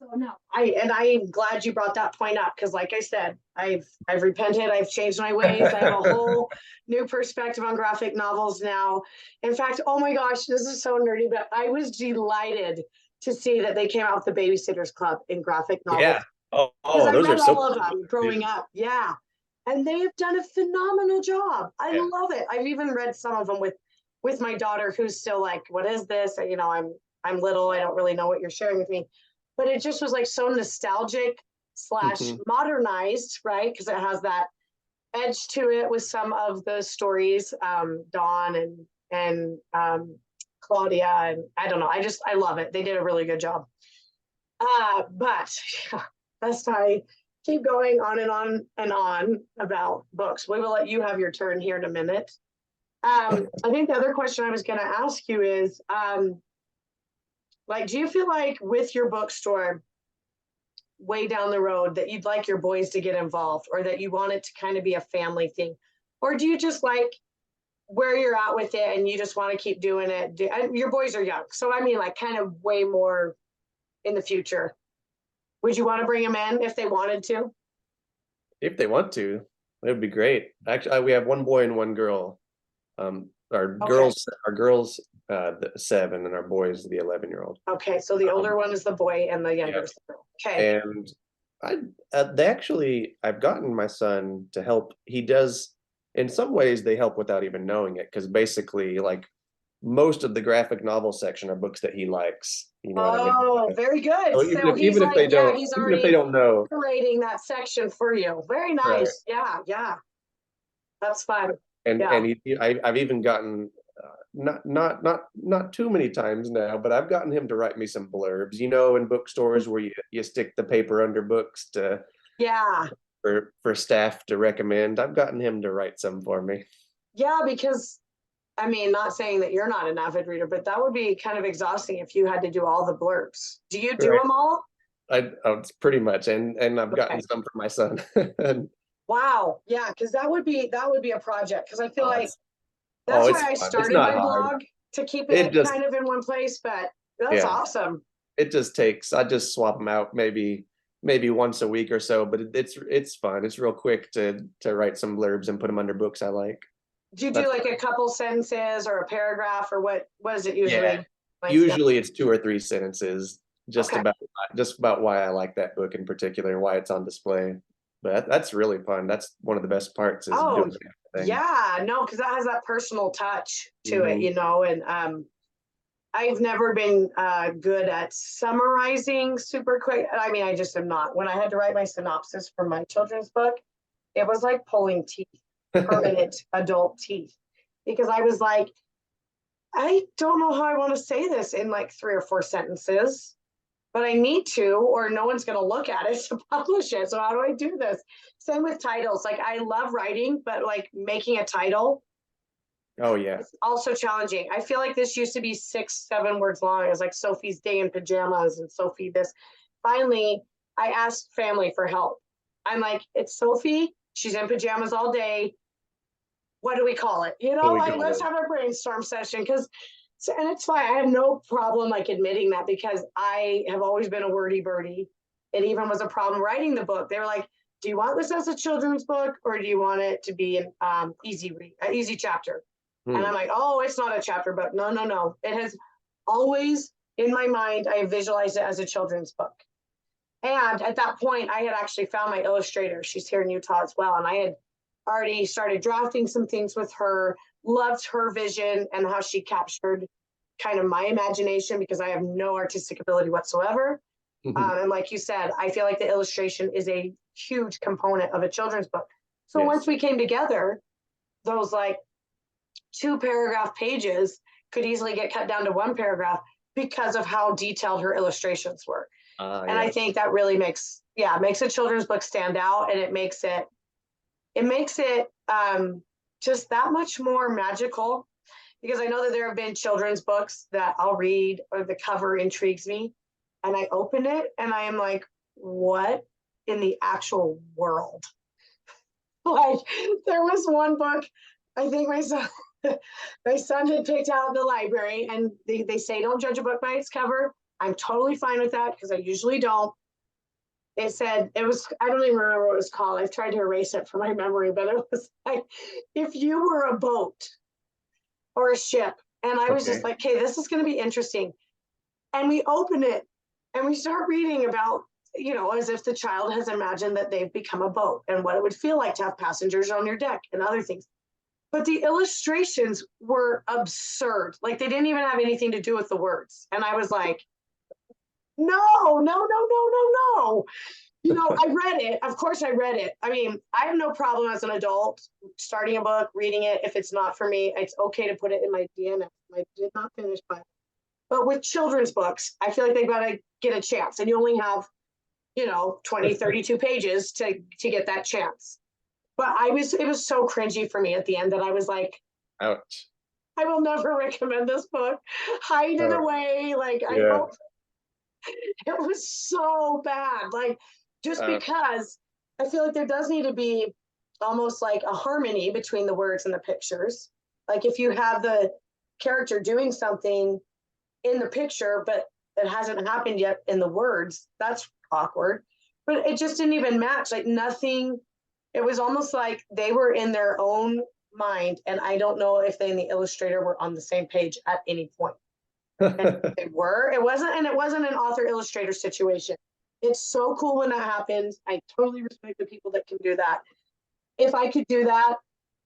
So no, I'm glad you brought that point up, because like I said, I've repented, I've changed my ways. I have a whole new perspective on graphic novels now. In fact, oh my gosh, this is so nerdy, but I was delighted to see that they came out with the Babysitters Club in graphic novels. Yeah. Because Oh, I those read are so all of them growing up. Yeah. And they have done a phenomenal job. I love it. I've even read some of them with my daughter, who's still like, what is this? You know, I'm little, I don't really know what you're sharing with me. But it just was like so nostalgic / modernized, right? Because it has that edge to it with some of the stories, Dawn and Claudia, and I don't know. I love it. They did a really good job. But lest I keep going on and on and on about books, we will let you have your turn here in a minute. I think the other question I was going to ask you is, like, do you feel like with your bookstore way down the road that you'd like your boys to get involved, or that you want it to kind of be a family thing? Or do you just like where you're at with it and you just want to keep doing it? Your boys are young. So I mean, like kind of way more in the future. Would you want to bring them in if they wanted to? If they want to, it would be great. Actually, we have one boy and one girl. Our Okay. girls, 7, and our boys, the 11-year-old. Okay, so the older one is the boy and the younger Yeah. is the girl. Okay. And I've gotten my son to help. He does, in some ways, they help without even knowing it, because basically, like, most of the graphic novel section are books that he likes. You know what I mean? Oh, very good. So So he's even if like, they yeah, don't, he's even if they already don't know, curating that section for you. Very right? nice. Yeah, yeah. That's fun. And Yeah. I've even gotten, not too many times now, but I've gotten him to write me some blurbs. You know, in bookstores where you stick the paper under books to Yeah. for staff to recommend. I've gotten him to write some for me. Yeah, because I mean, not saying that you're not an avid reader, but that would be kind of exhausting if you had to do all the blurbs. Do you do Right. them all? It's pretty much, and I've gotten Okay. some for my son. And, Wow. Yeah, because that would be a project. Because I feel like it's that's it's why I fun. It's started not my hard. blog, to keep It it just kind of in one place, but that's Yeah, awesome. it just takes. I just swap them out maybe once a week or so, but it's fun. It's real quick to write some blurbs and put them under books I like. Do you do That's like a couple sentences or a paragraph, or what is it Yeah. usually? Usually it's 2 or 3 sentences Okay. just about why I like that book in particular, why it's on display. But that's really fun. That's one of the best parts, is Oh, doing the thing. yeah, no, because that has that personal touch to it, Mhm. and I've never been good at summarizing super quick. I mean, I just am not. When I had to write my synopsis for my children's book, it was like pulling teeth, permanent adult teeth, because I was like, I don't know how I want to say this in like 3 or 4 sentences, but I need to, or no one's going to look at it to publish it. So how do I do this? Same with titles. Like, I love writing, but like making a title, Oh yeah. it's also challenging. I feel like this used to be 6, 7 words long. It was like Sophie's Day in Pajamas and Sophie this. Finally, I asked family for help. I'm like, it's Sophie. She's in pajamas all day. What do we call it? What do we Like, call let's it? have a brainstorm session, because, and it's fine. I have no problem like admitting that, because I have always been a wordy birdie. It even was a problem writing the book. They were like, do you want this as a children's book, or do you want it to be an easy read, an easy chapter? And I'm Hmm. like, oh, it's not a chapter book. No, no, no. It has always, in my mind, I have visualized it as a children's book. And at that point, I had actually found my illustrator. She's here in Utah as well. And I had already started drafting some things with her, loved her vision and how she captured kind of my imagination, because I have no artistic ability whatsoever. And like you said, I feel like the illustration is a huge component of a children's book. So once Yes. we came together, those like 2 paragraph pages could easily get cut down to 1 paragraph because of how detailed her illustrations were. And I Yeah. think that really makes a children's book stand out, and it makes it just that much more magical, because I know that there have been children's books that I'll read or the cover intrigues me, and I open it and I am like, what in the actual world? Like, there was one book, I think my son had picked out in the library, and they say don't judge a book by its cover. I'm totally fine with that, because I usually don't. It said, it was, I don't even remember what it was called. I've tried to erase it from my memory, but it was like, if you were a boat or a ship. And I was just Okay. like, okay, this is going to be interesting. And we open it and we start reading about, as if the child has imagined that they've become a boat and what it would feel like to have passengers on your deck and other things. But the illustrations were absurd. Like, they didn't even have anything to do with the words. And I was like, no, no, no, no, no, no. I read it. Of course, I read it. I mean, I have no problem as an adult starting a book, reading it. If it's not for me, it's okay to put it in my DNF. I did not finish by. But with children's books, I feel like they've got to get a chance. And you only have, 20, 32 pages to get that chance. But it was so cringy for me at the end that I was like, Ouch. I will never recommend this book. Hide it Oh, away. Like, I yeah. don't, it was so bad. Like, just Uh, because I feel like there does need to be almost like a harmony between the words and the pictures. Like, if you have the character doing something in the picture, but it hasn't happened yet in the words, that's awkward. But it just didn't even match. Like, nothing. It was almost like they were in their own mind, and I don't know if they and the illustrator were on the same page at any point. And they were. It wasn't an author illustrator situation. It's so cool when that happens. I totally respect the people that can do that. If I could do that,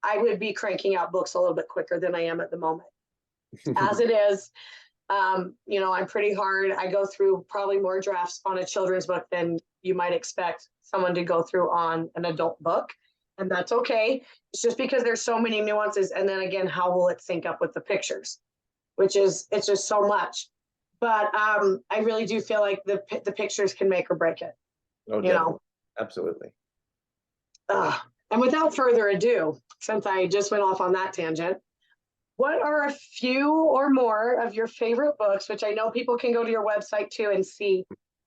I would be cranking out books a little bit quicker than I am at the moment. As it is, you know, I'm pretty hard. I go through probably more drafts on a children's book than you might expect someone to go through on an adult book. And that's okay. It's just because there's so many nuances. And then again, how will it sync up with the pictures? It's just so much. But I really do feel like the pictures can make or break it. Oh, You know, absolutely. and without further ado, since I just went off on that tangent, what are a few or more of your favorite books, which I know people can go to your website too and see?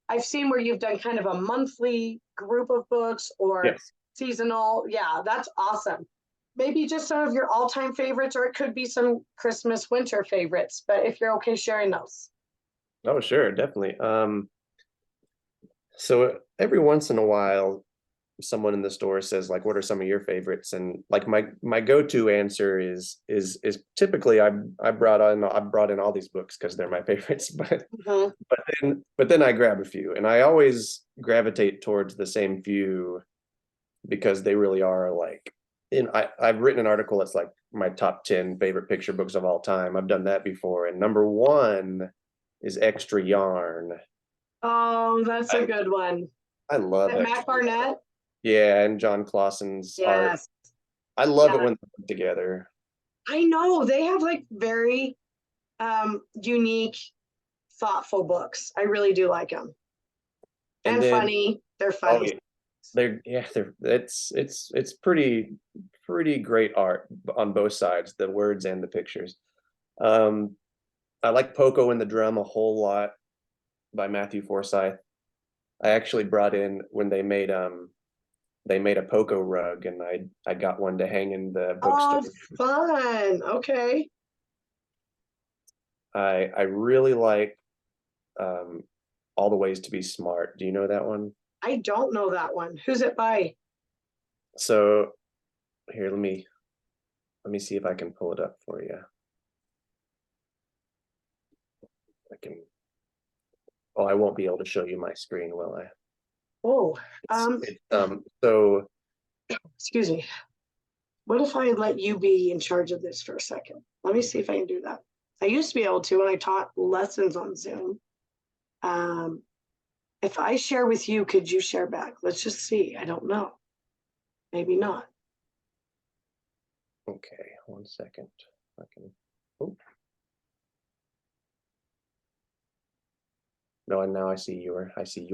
I've seen where you've done kind of a monthly group of books or Yes. seasonal. Yeah, that's awesome. Maybe just some of your all-time favorites, or it could be some Christmas, winter favorites, but if you're okay sharing those. Oh, sure, definitely. So every once in a while, someone in the store says, like, what are some of your favorites? And like my go-to answer is typically I brought in all these books because they're my favorites, but Mhm. but then I grab a few, and I always gravitate towards the same few because they really are like, I've written an article that's like my top 10 favorite picture books of all time. I've done that before, and number one is Extra Yarn. Oh, that's a good one. I love Matt Extra Yarn. Barnett. Yeah, and John Clausen's art. Yes. I love it Yeah. when they're put together. I know they have like very unique, thoughtful books. I really do like them. And then, funny. They're oh funny. yeah, it's pretty great art on both sides, the words and the pictures. I like Poco and the Drum a whole lot by Matthew Forsyth. I actually brought in when they made a Poco rug, and I got one to hang in the bookstore. Oh, fun. Okay. I really like All the Ways to Be Smart. Do you know that one? I don't know that one. Who's it by? So here, let me see if I can pull it up for you. I can. Oh, I won't be able to show you my screen, will I? Oh, so excuse me. What if I let you be in charge of this for a second? Let me see if I can do that. I used to be able to when I taught lessons on Zoom. If I share with you, could you share back? Let's just see. I don't know. Maybe not. okay, 1 second. I can. Oh. No, and now I see your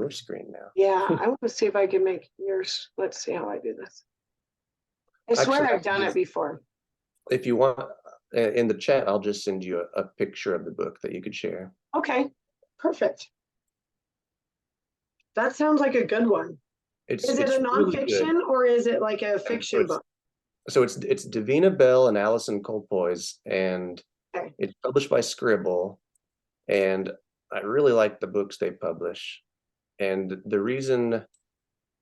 screen now. Yeah, I want to see if I can make yours. Let's see how I do this. I swear Actually, I've done it before. If you want, in the chat, I'll just send you a picture of the book that you could share. Okay, perfect. That sounds like a good one. Is it a nonfiction really or is it like a fiction book? So it's Davina Bell and Alison Colpoys, and okay. It's published by Scribble, and I really like the books they publish. And the reason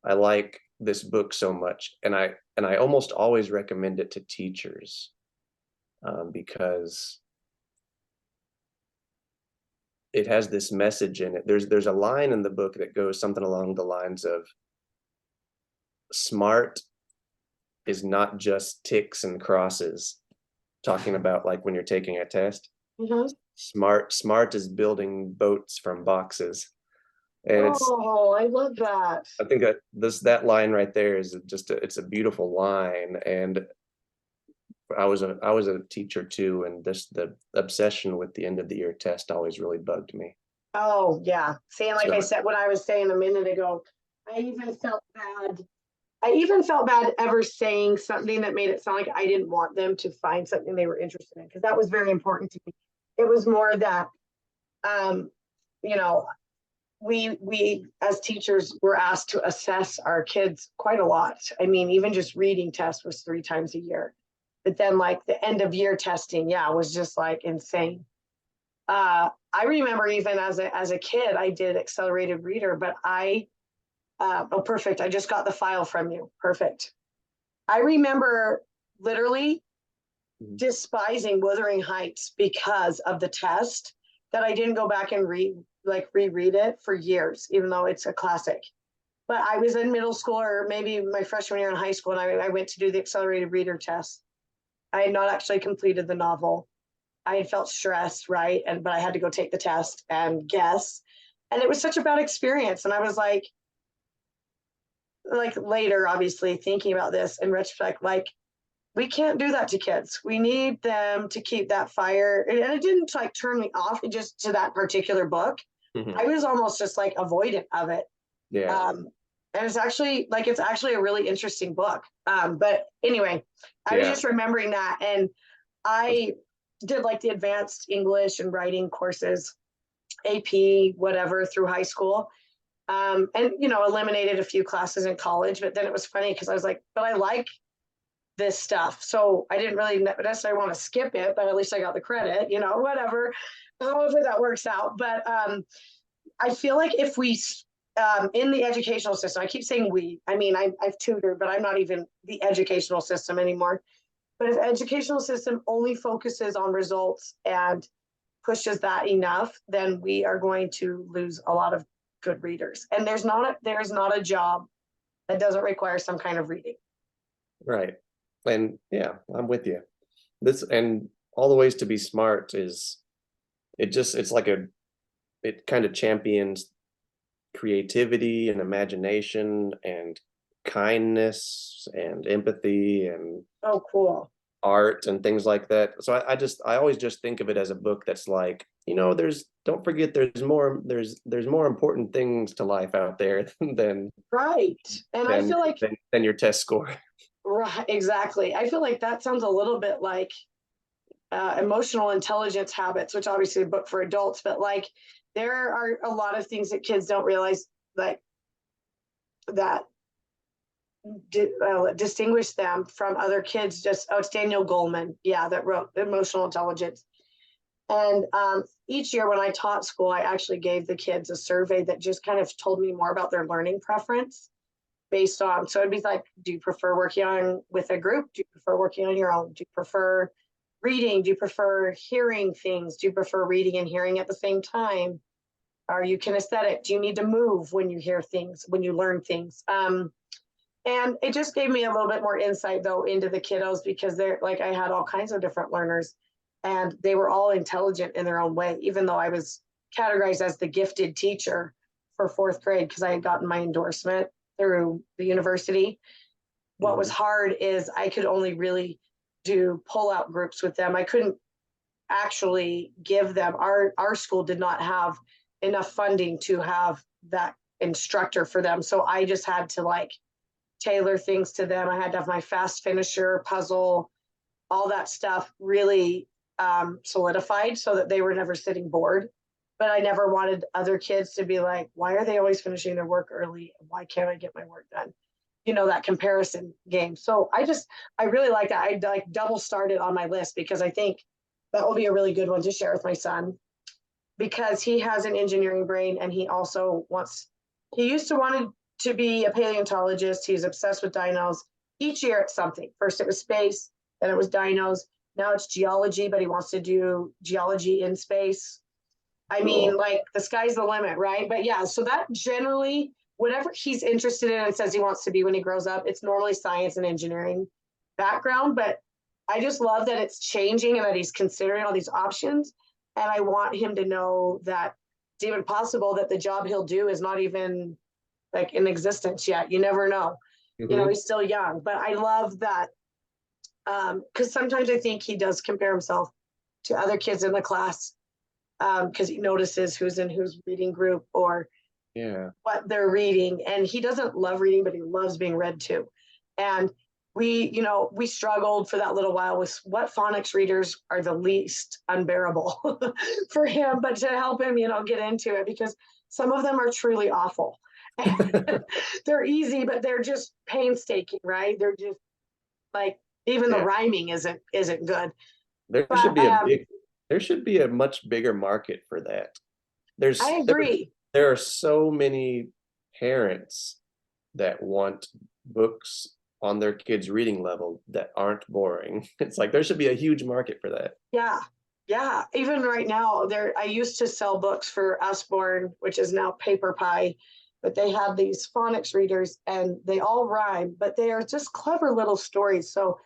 I like this book so much, and I almost always recommend it to teachers, because it has this message in it. There's a line in the book that goes something along the lines of, smart is not just ticks and crosses, talking about like when you're taking a test. Mm-hmm. Smart is building boats from boxes. And I love that. I think that line right there is just it's a beautiful line. And I was a teacher too, and the obsession with the end of the year test always really bugged me. Oh yeah. See, like I said, what I was saying a minute ago, I even felt bad ever saying something that made it sound like I didn't want them to find something they were interested in, because that was very important to me. It was more that, you know, we as teachers were asked to assess our kids quite a lot. I mean, even just reading test was 3 times a year. But then like the end of year testing, was just like insane. I remember even as a kid, I did accelerated reader, but oh, perfect. I just got the file from you. Perfect. I remember literally despising Wuthering Heights because of the test that I didn't go back and reread it for years, even though it's a classic. But I was in middle school or maybe my freshman year in high school, and I went to do the accelerated reader test. I had not actually completed the novel. I had felt stressed, right? But I had to go take the test and guess. And it was such a bad experience. And I was like later, obviously, thinking about this in retrospect, like, we can't do that to kids. We need them to keep that fire. And it didn't like turn me off just to that particular book. Mhm. I was almost just like avoidant of it. Yeah. And it's actually a really interesting book. But anyway, I was Yeah. just remembering that. And I did like the advanced English and writing courses, AP, whatever, through high school. And, eliminated a few classes in college. But then it was funny because I was like, but I like this stuff. So I didn't really necessarily want to skip it, but at least I got the credit, whatever, however that works out. But I feel like if we, in the educational system, I keep saying we, I mean, I've tutored, but I'm not even the educational system anymore. But if educational system only focuses on results and pushes that enough, then we are going to lose a lot of good readers. And there's not a job that doesn't require some kind of reading. Right. And yeah, I'm with you. This and all the ways to be smart is it kind of champions creativity and imagination and kindness and empathy and Oh, cool. art and things like that. So I always just think of it as a book that's like, don't forget there's more important things to life out there than Right. And I feel like than your test score. right, exactly. I feel like that sounds a little bit like Emotional Intelligence Habits, which obviously a book for adults, but like there are a lot of things that kids don't realize, like that distinguish them from other kids. It's Daniel Goleman, yeah, that wrote Emotional Intelligence. And each year when I taught school, I actually gave the kids a survey that just kind of told me more about their learning preference based on, so it'd be like, do you prefer working on with a group? Do you prefer working on your own? Do you prefer reading? Do you prefer hearing things? Do you prefer reading and hearing at the same time? Are you kinesthetic? Do you need to move when you hear things, when you learn things? And it just gave me a little bit more insight though into the kiddos, because they're like, I had all kinds of different learners and they were all intelligent in their own way, even though I was categorized as the gifted teacher for fourth grade because I had gotten my endorsement through the university. What was hard is I could only really do pull-out groups with them. I couldn't actually give them, our school did not have enough funding to have that instructor for them. So I just had to like tailor things to them. I had to have my fast finisher puzzle, all that stuff really solidified so that they were never sitting bored. But I never wanted other kids to be like, why are they always finishing their work early? Why can't I get my work done? That comparison game. So I really like that. I like double started on my list because I think that will be a really good one to share with my son, because he has an engineering brain and he used to want to be a paleontologist. He's obsessed with dinos. Each year it's something. First it was space, then it was dinos. Now it's geology, but he wants to do geology in space. I mean, like the sky's the limit, right? But yeah, so that generally, whatever he's interested in and says he wants to be when he grows up, it's normally science and engineering background. But I just love that it's changing and that he's considering all these options. And I want him to know that it's even possible that the job he'll do is not even like in existence yet. You never know. He's still young. But I love that because sometimes I think he does compare himself to other kids in the class because he notices who's in whose reading group or what they're reading. And he doesn't love reading, but he loves being read to. And we struggled for that little while with what phonics readers are the least unbearable for him, but to help him, get into it, because some of them are truly awful. They're easy, but they're just painstaking, right? They're just like, even the rhyming isn't good. There should be a much bigger market for that. I agree. There are so many parents that want books on their kids' reading level that aren't boring. It's like there should be a huge market for that. Yeah. Yeah. Even right now, I used to sell books for Usborne, which is now Paper Pie, but they have these phonics readers and they all rhyme, but they are just clever little stories. So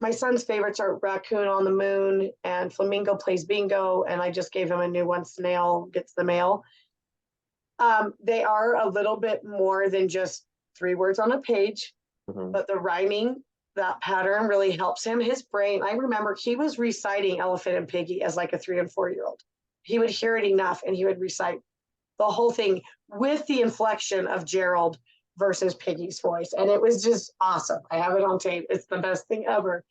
my son's favorites are Raccoon on the Moon and Flamingo Plays Bingo. And I just gave him a new one, Snail Gets the Mail. They are a little bit more than just 3 words on a page, but the rhyming, that pattern really helps him. His brain, I remember he was reciting Elephant and Piggy as like a 3 and 4-year-old. He would hear it enough and he would recite the whole thing with the inflection of Gerald versus Piggy's voice. And it was just awesome. I have it on tape. It's the best thing ever.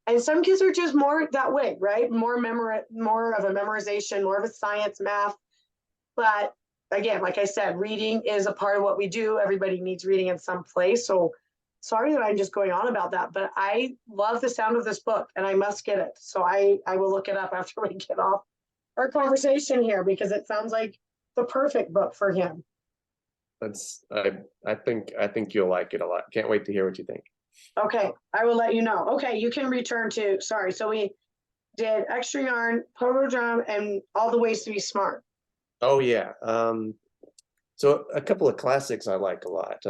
And some kids are just more that way, right? More of a memorization, more of a science, math. But again, like I said, reading is a part of what we do. Everybody needs reading in some place. So sorry that I'm just going on about that, but I love the sound of this book and I must get it. So I will look it up after we get off our conversation here because it sounds like the perfect book for him. I think you'll like it a lot. Can't wait to hear what you think. Okay, I will let you know. Okay, you can return to, sorry, so we did Extra Yarn, Pogo Drum, and All the Ways to Be Smart. Oh yeah. So a couple of classics I like a lot.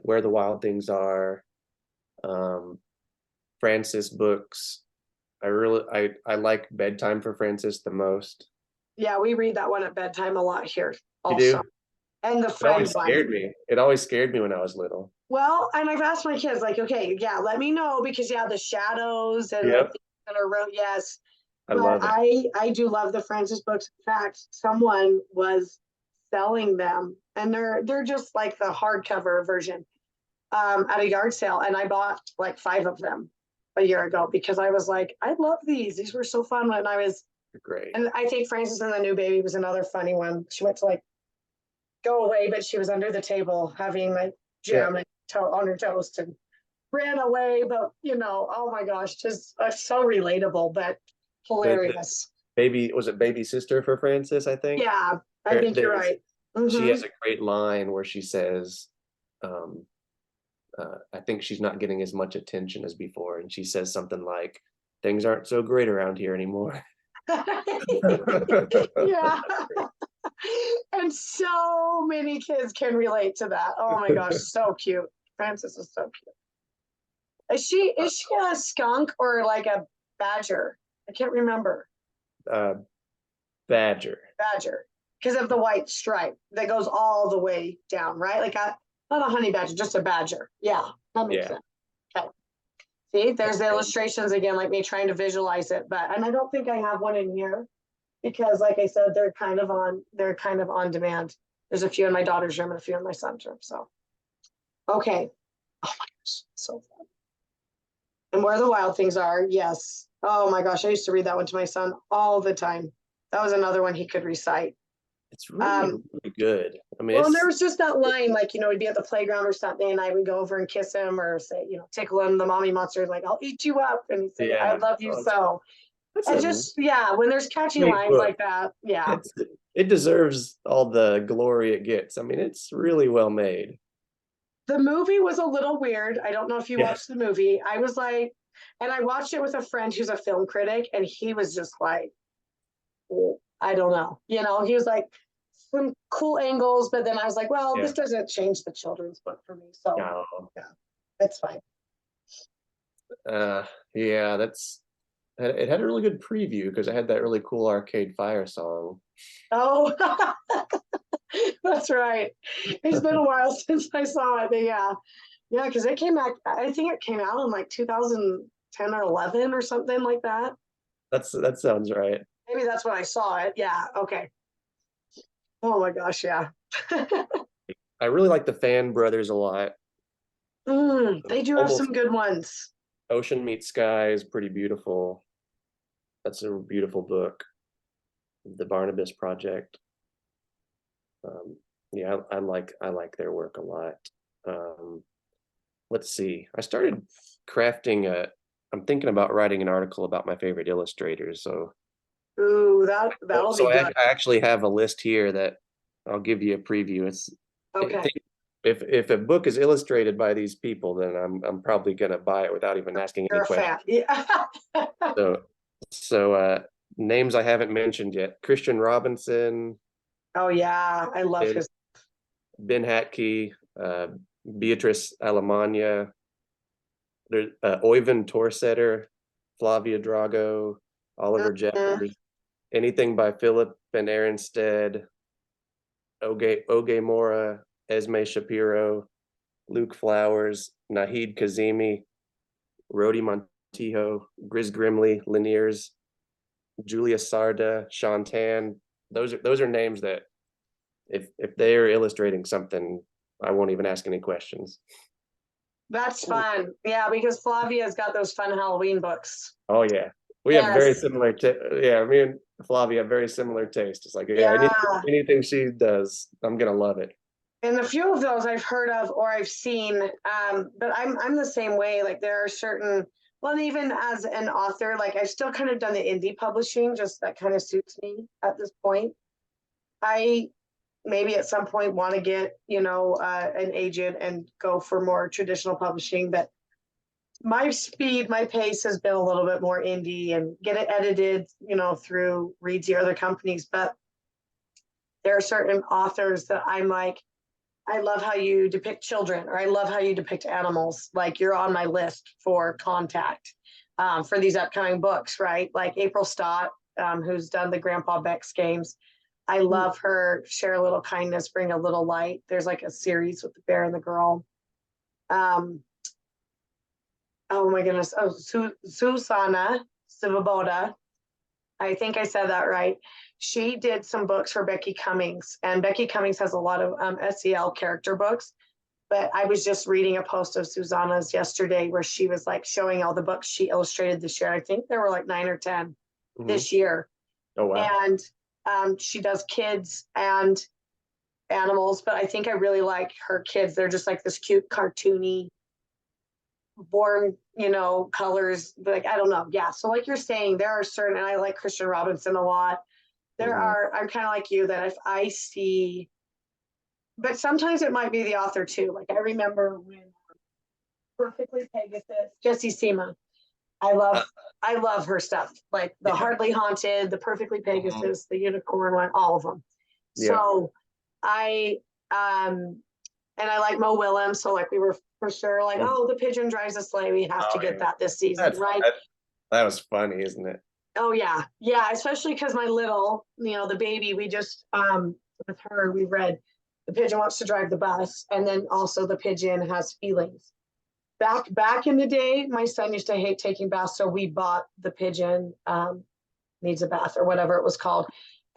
Where the Wild Things Are, Frances books. I like Bedtime for Frances the most. Yeah, we read that one at bedtime a lot here also. You do? And the It always Friends one. scared me. It always scared me when I was little. Well, and I've asked my kids, like, okay, yeah, let me know because yeah, the shadows and Yep. that are real, yes. I love it. I do love the Frances books. In fact, someone was selling them and they're just like the hardcover version at a yard sale. And I bought like 5 of them a year ago because I was like, I love these. These were so fun when I was Great. And I think Frances and the New Baby was another funny one. She went to like go away, but she was under the table having like jam on her toast and ran away. But oh my gosh, just so relatable, but hilarious. Was it Baby Sister for Frances, I think? Yeah, I think you're right. She has a great line where she says, I think she's not getting as much attention as before. And she says something like, things aren't so great around here anymore. Yeah. And so many kids can relate to that. Oh my gosh, so cute. Frances is so cute. Is she a skunk or like a badger? I can't remember. Badger. Badger. Because of the white stripe that goes all the way down, right? Like not a honey badger, just a badger. Yeah, that makes sense. Okay. See, there's the illustrations again, like me trying to visualize it, and I don't think I have one in here because, like I said, they're kind of on demand. There's a few in my daughter's room and a few in my son's room. So, okay. Oh my gosh, so fun. And Where the Wild Things Are, yes. Oh my gosh, I used to read that one to my son all the time. That was another one he could recite. It's really good. I mean, well, there was just that line, like, he'd be at the playground or something, and I would go over and kiss him or say, tickle him, the mommy monster, like, I'll eat you up. And he'd say, I love you so. And just, when there's catchy lines like that, it deserves all the glory it gets. I mean, it's really well made. The movie was a little weird. I don't know if you watched the movie. I was like, and I watched it with a friend who's a film critic, and he was just like, I don't know. He was like, some cool angles, but then I was like, well, this doesn't change the children's book for me. So that's fine. It had a really good preview because it had that really cool Arcade Fire song. Oh, that's right. It's been a while since I saw it, but because it came out, I think it came out in like 2010 or 11 or something like that. That sounds right. Maybe that's when I saw it. Yeah. Okay. Oh my gosh. Yeah. I really like the Fan Brothers a lot. They do have some good ones. Ocean Meets Sky is pretty beautiful. That's a beautiful book. The Barnabas Project. I like their work a lot. Let's see. I started crafting I'm thinking about writing an article about my favorite illustrators. So ooh, that'll be good. I actually have a list here that I'll give you a preview. Okay. if a book is illustrated by these people, then I'm probably gonna buy it without even asking You're any a questions. fan. Yeah. So names I haven't mentioned yet: Christian Robinson, Oh yeah, I love Ben, his. Ben Hatke, Beatrice Alemania, there, Oyvind Torseter, Flavia Drago, Oliver Mhm. Jeffers, anything by Philip and Aaron Stead, Oge Mora, Esme Shapiro, Luke Flowers, Nahid Kazemi, Rhodey Montijo, Grizz Grimley, Laniers, Julia Sarda, Sean Tan. Those are names that if they are illustrating something, I won't even ask any questions. That's fun. Yeah, because Flavia's got those fun Halloween books. Oh yeah, we have very Yes. similar. Yeah, me and Flavia have very similar taste. It's like yeah, Yeah. anything she does, I'm gonna love it. And a few of those I've heard of or I've seen, but I'm the same way. Like there are certain, well, even as an author, like I've still kind of done the indie publishing, just that kind of suits me at this point. I maybe at some point want to get, an agent and go for more traditional publishing, but my speed, my pace has been a little bit more indie and get it edited, through Readsy or other companies. But there are certain authors that I'm like, I love how you depict children, or I love how you depict animals. Like you're on my list for contact for these upcoming books, right? Like April Stott, who's done the Grandpa Beck's games. I love her. Share a little kindness, bring a little light. There's like a series with the bear and the girl. Um, oh my goodness. Oh, Susana Sivaboda. I think I said that right. She did some books for Becky Cummings, and Becky Cummings has a lot of SEL character books. But I was just reading a post of Susanna's yesterday where she was like showing all the books she illustrated this year. I think there were like 9 or 10 this year. Oh wow. And she does kids and animals, but I think I really like her kids. They're just like this cute, cartoony, warm, colors. Like, I don't know. Yeah. So, like you're saying, there are certain, and I like Christian Robinson a lot. There are, I'm kind of like you that if I see, but sometimes it might be the author too. Like, I remember when Perfectly Pegasus, Jessie Sema. I love her stuff. Like the Yeah. Hardly Haunted, the Perfectly Pegasus, the Unicorn one, all of them. Yeah. So I and I like Mo Willems. So like we were for sure like, oh, The Pigeon Drives a Sleigh. We have to get that this season, right? That was funny, isn't it? Oh yeah. Yeah. Especially because my little, the baby, we just with her, we read The Pigeon Wants to Drive the Bus, and then also The Pigeon Has Feelings. Back in the day, my son used to hate taking baths, so we bought The Pigeon Needs a Bath or whatever it was called,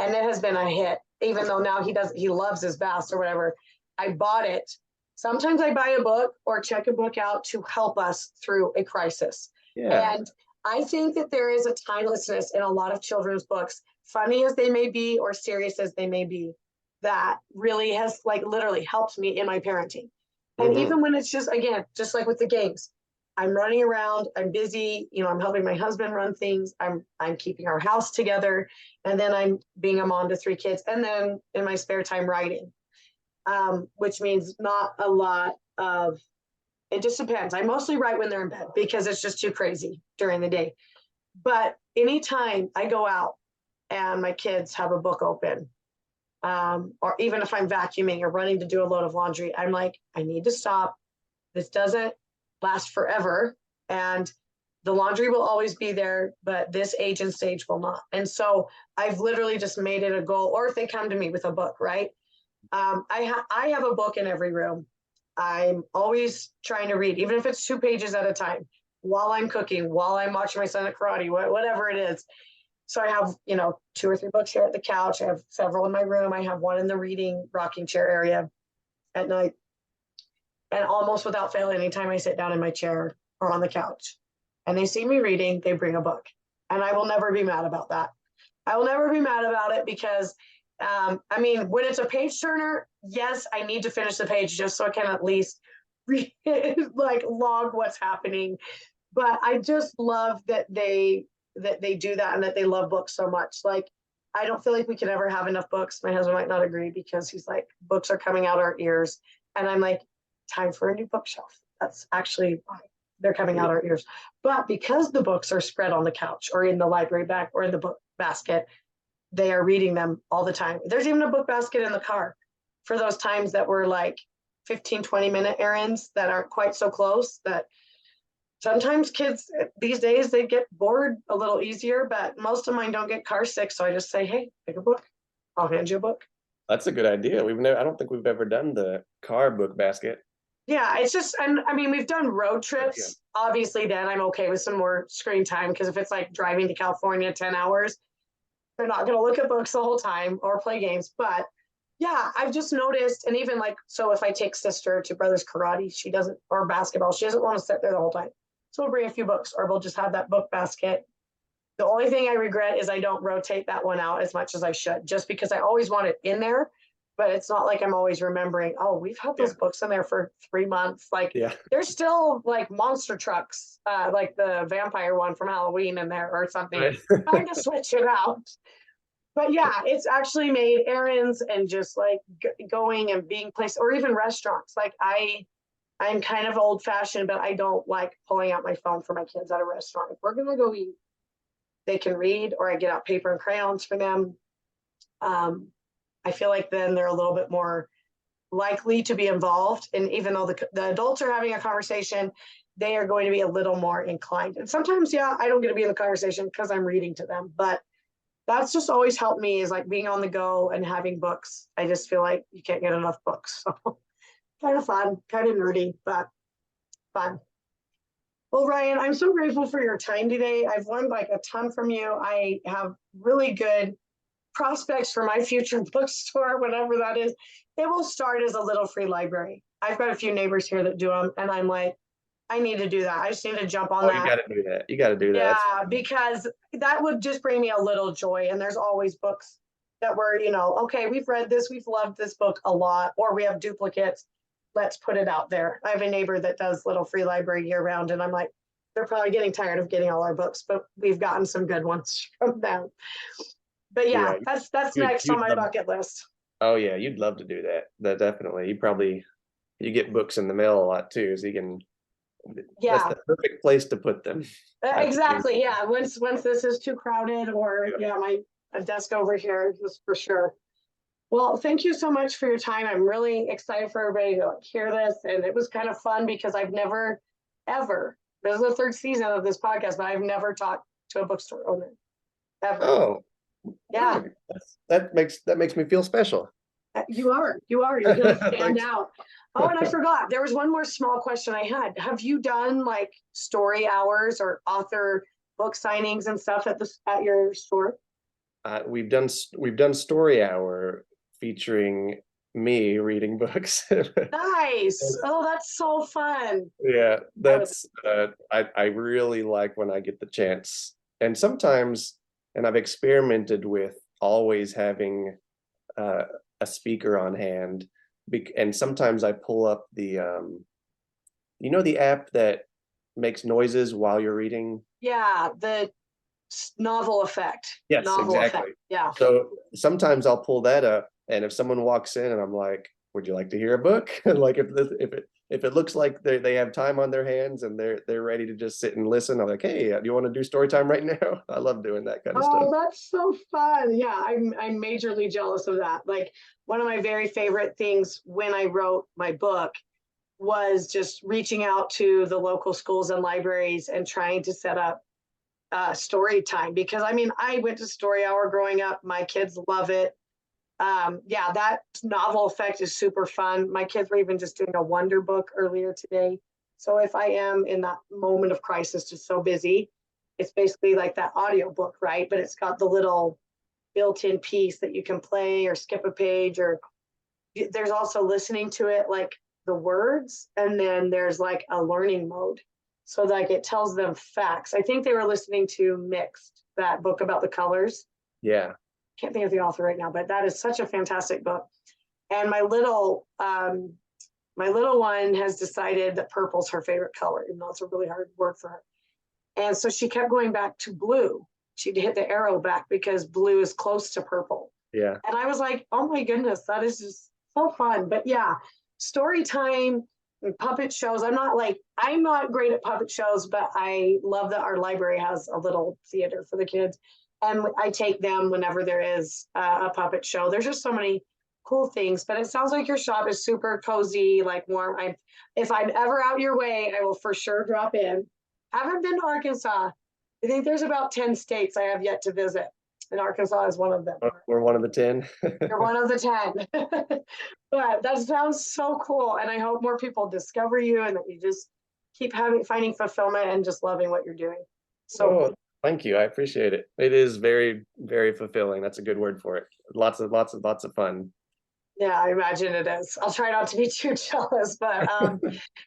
and it has been a hit. Even though now he loves his baths or whatever, I bought it. Sometimes I buy a book or check a book out to help us through a crisis. Yeah. And I think that there is a timelessness in a lot of children's books, funny as they may be or serious as they may be, that really has like literally helped me in my parenting. And even when it's just, again, just like with the games, I'm running around, I'm busy, I'm helping my husband run things, I'm keeping our house together, and then I'm being a mom to 3 kids, and then in my spare time writing, which means not a lot of, it just depends. I mostly write when they're in bed because it's just too crazy during the day. But anytime I go out and my kids have a book open, or even if I'm vacuuming or running to do a load of laundry, I'm like, I need to stop. This doesn't last forever. And the laundry will always be there, but this age and stage will not. And so I've literally just made it a goal, or if they come to me with a book, right? I have a book in every room. I'm always trying to read, even if it's 2 pages at a time, while I'm cooking, while I'm watching my son at karate, whatever it is. So I have, 2 or 3 books here at the couch. I have several in my room. I have one in the reading rocking chair area at night. And almost without fail, anytime I sit down in my chair or on the couch and they see me reading, they bring a book. And I will never be mad about that. I will never be mad about it because, when it's a page turner, yes, I need to finish the page just so I can at least read, like log what's happening. But I just love that they do that and that they love books so much. Like, I don't feel like we can ever have enough books. My husband might not agree because he's like, books are coming out our ears. And I'm like, time for a new bookshelf. That's actually why they're coming out our ears. But because the books are spread on the couch or in the library bag or in the book basket, they are reading them all the time. There's even a book basket in the car for those times that were like 15, 20-minute errands that aren't quite so close. That sometimes kids these days, they get bored a little easier, but most of mine don't get car sick. So I just say, hey, pick a book. I'll hand you a book. That's a good idea. I don't think we've ever done the car book basket. Yeah, it's just, and I mean, we've done road trips. Obviously, then I'm okay with some more screen time, because if it's like driving to California 10 hours, they're not going to look at books the whole time or play games. But yeah, I've just noticed, and even like, so if I take sister to Brothers Karate, she doesn't, or basketball, she doesn't want to sit there the whole time. So we'll bring a few books, or we'll just have that book basket. The only thing I regret is I don't rotate that one out as much as I should, just because I always want it in there. But it's not like I'm always remembering, oh, we've had those books in there for 3 months. Like, there's still like monster trucks, like the vampire one from Halloween in there or something. Right. Trying to switch it out. But yeah, it's actually made errands and just like going and being placed, or even restaurants. Like I'm kind of old fashioned, but I don't like pulling out my phone for my kids at a restaurant. If we're going to go eat, they can read, or I get out paper and crayons for them. I feel like then they're a little bit more likely to be involved. And even though the adults are having a conversation, they are going to be a little more inclined. And sometimes, yeah, I don't get to be in the conversation because I'm reading to them. But that's just always helped me, is like being on the go and having books. I just feel like you can't get enough books. So kind of fun, kind of nerdy, but fun. Well, Ryan, I'm so grateful for your time today. I've learned like a ton from you. I have really good prospects for my future bookstore, whatever that is. It will start as a little free library. I've got a few neighbors here that do them, and I'm like, I need to do that. I just need to jump on that. You got to do that. You got to do that. Yeah, because that would just bring me a little joy. And there's always books that were, okay, we've read this, we've loved this book a lot, or we have duplicates. Let's put it out there. I have a neighbor that does little free library year round, and I'm like, they're probably getting tired of getting all our books, but we've gotten some good ones from them. But yeah, that's next on my bucket list. Oh yeah, you'd love to do that. That definitely. You get books in the mail a lot too, so you can. Yeah, that's the perfect place to put them. Exactly. Yeah. Once this is too crowded, or my desk over here, just for sure. Well, thank you so much for your time. I'm really excited for everybody to hear this, and it was kind of fun because I've never, ever. This is the 3rd season of this podcast, but I've never talked to a bookstore owner ever. Oh. Yeah, that makes me feel special. You're gonna stand out. Oh, and I forgot, there was one more small question I had. Have you done like story hours or author book signings and stuff at your store? We've done story hour featuring me reading books. Nice. Oh, that's so fun. Yeah, that's I really like when I get the chance, and sometimes. And I've experimented with always having a speaker on hand, and sometimes I pull up the the app that makes noises while you're reading. Yeah, the novel effect. Yes, novel exactly. Effect. Yeah. So sometimes I'll pull that up, and if someone walks in and I'm like, "Would you like to hear a book?" And like if it looks like they have time on their hands and they're ready to just sit and listen, I'm like, hey, do you want to do story time right now? I love doing that kind of stuff. Oh, that's so fun. Yeah, I'm majorly jealous of that. Like, one of my very favorite things when I wrote my book was just reaching out to the local schools and libraries and trying to set up story time, because I mean, I went to story hour growing up. My kids love it. Yeah, that novel effect is super fun. My kids were even just doing a wonder book earlier today. So if I am in that moment of crisis, just so busy, it's basically like that audio book, right? But it's got the little built-in piece that you can play or skip a page, or there's also listening to it, like the words, and then there's like a learning mode. So like it tells them facts. I think they were listening to Mixed, that book about the colors. Yeah. Can't think of the author right now, but that is such a fantastic book. And my little one has decided that purple's her favorite color, even though it's a really hard word for her. And so she kept going back to blue. She'd hit the arrow back because blue is close to purple. Yeah. And I was like, oh my goodness, that is just so fun. But yeah, story time and puppet shows. I'm not great at puppet shows, but I love that our library has a little theater for the kids. And I take them whenever there is a puppet show. There's just so many cool things, but it sounds like your shop is super cozy, like warm. If I'm ever out your way, I will for sure drop in. Haven't been to Arkansas. I think there's about 10 states I have yet to visit, and Arkansas is one of them. We're one of the 10. You're one of the 10. But that sounds so cool, and I hope more people discover you and that you just keep finding fulfillment and just loving what you're doing. So Oh, thank you. I appreciate it. It is very, very fulfilling. That's a good word for it. Lots of fun. yeah, I imagine it is. I'll try not to be too jealous, but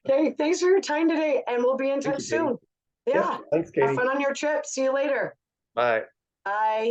okay, thanks for your time today, and we'll be in touch you, Katie. soon. Yeah, Thanks, have Katie. fun on your trip. See you later. Bye. Bye.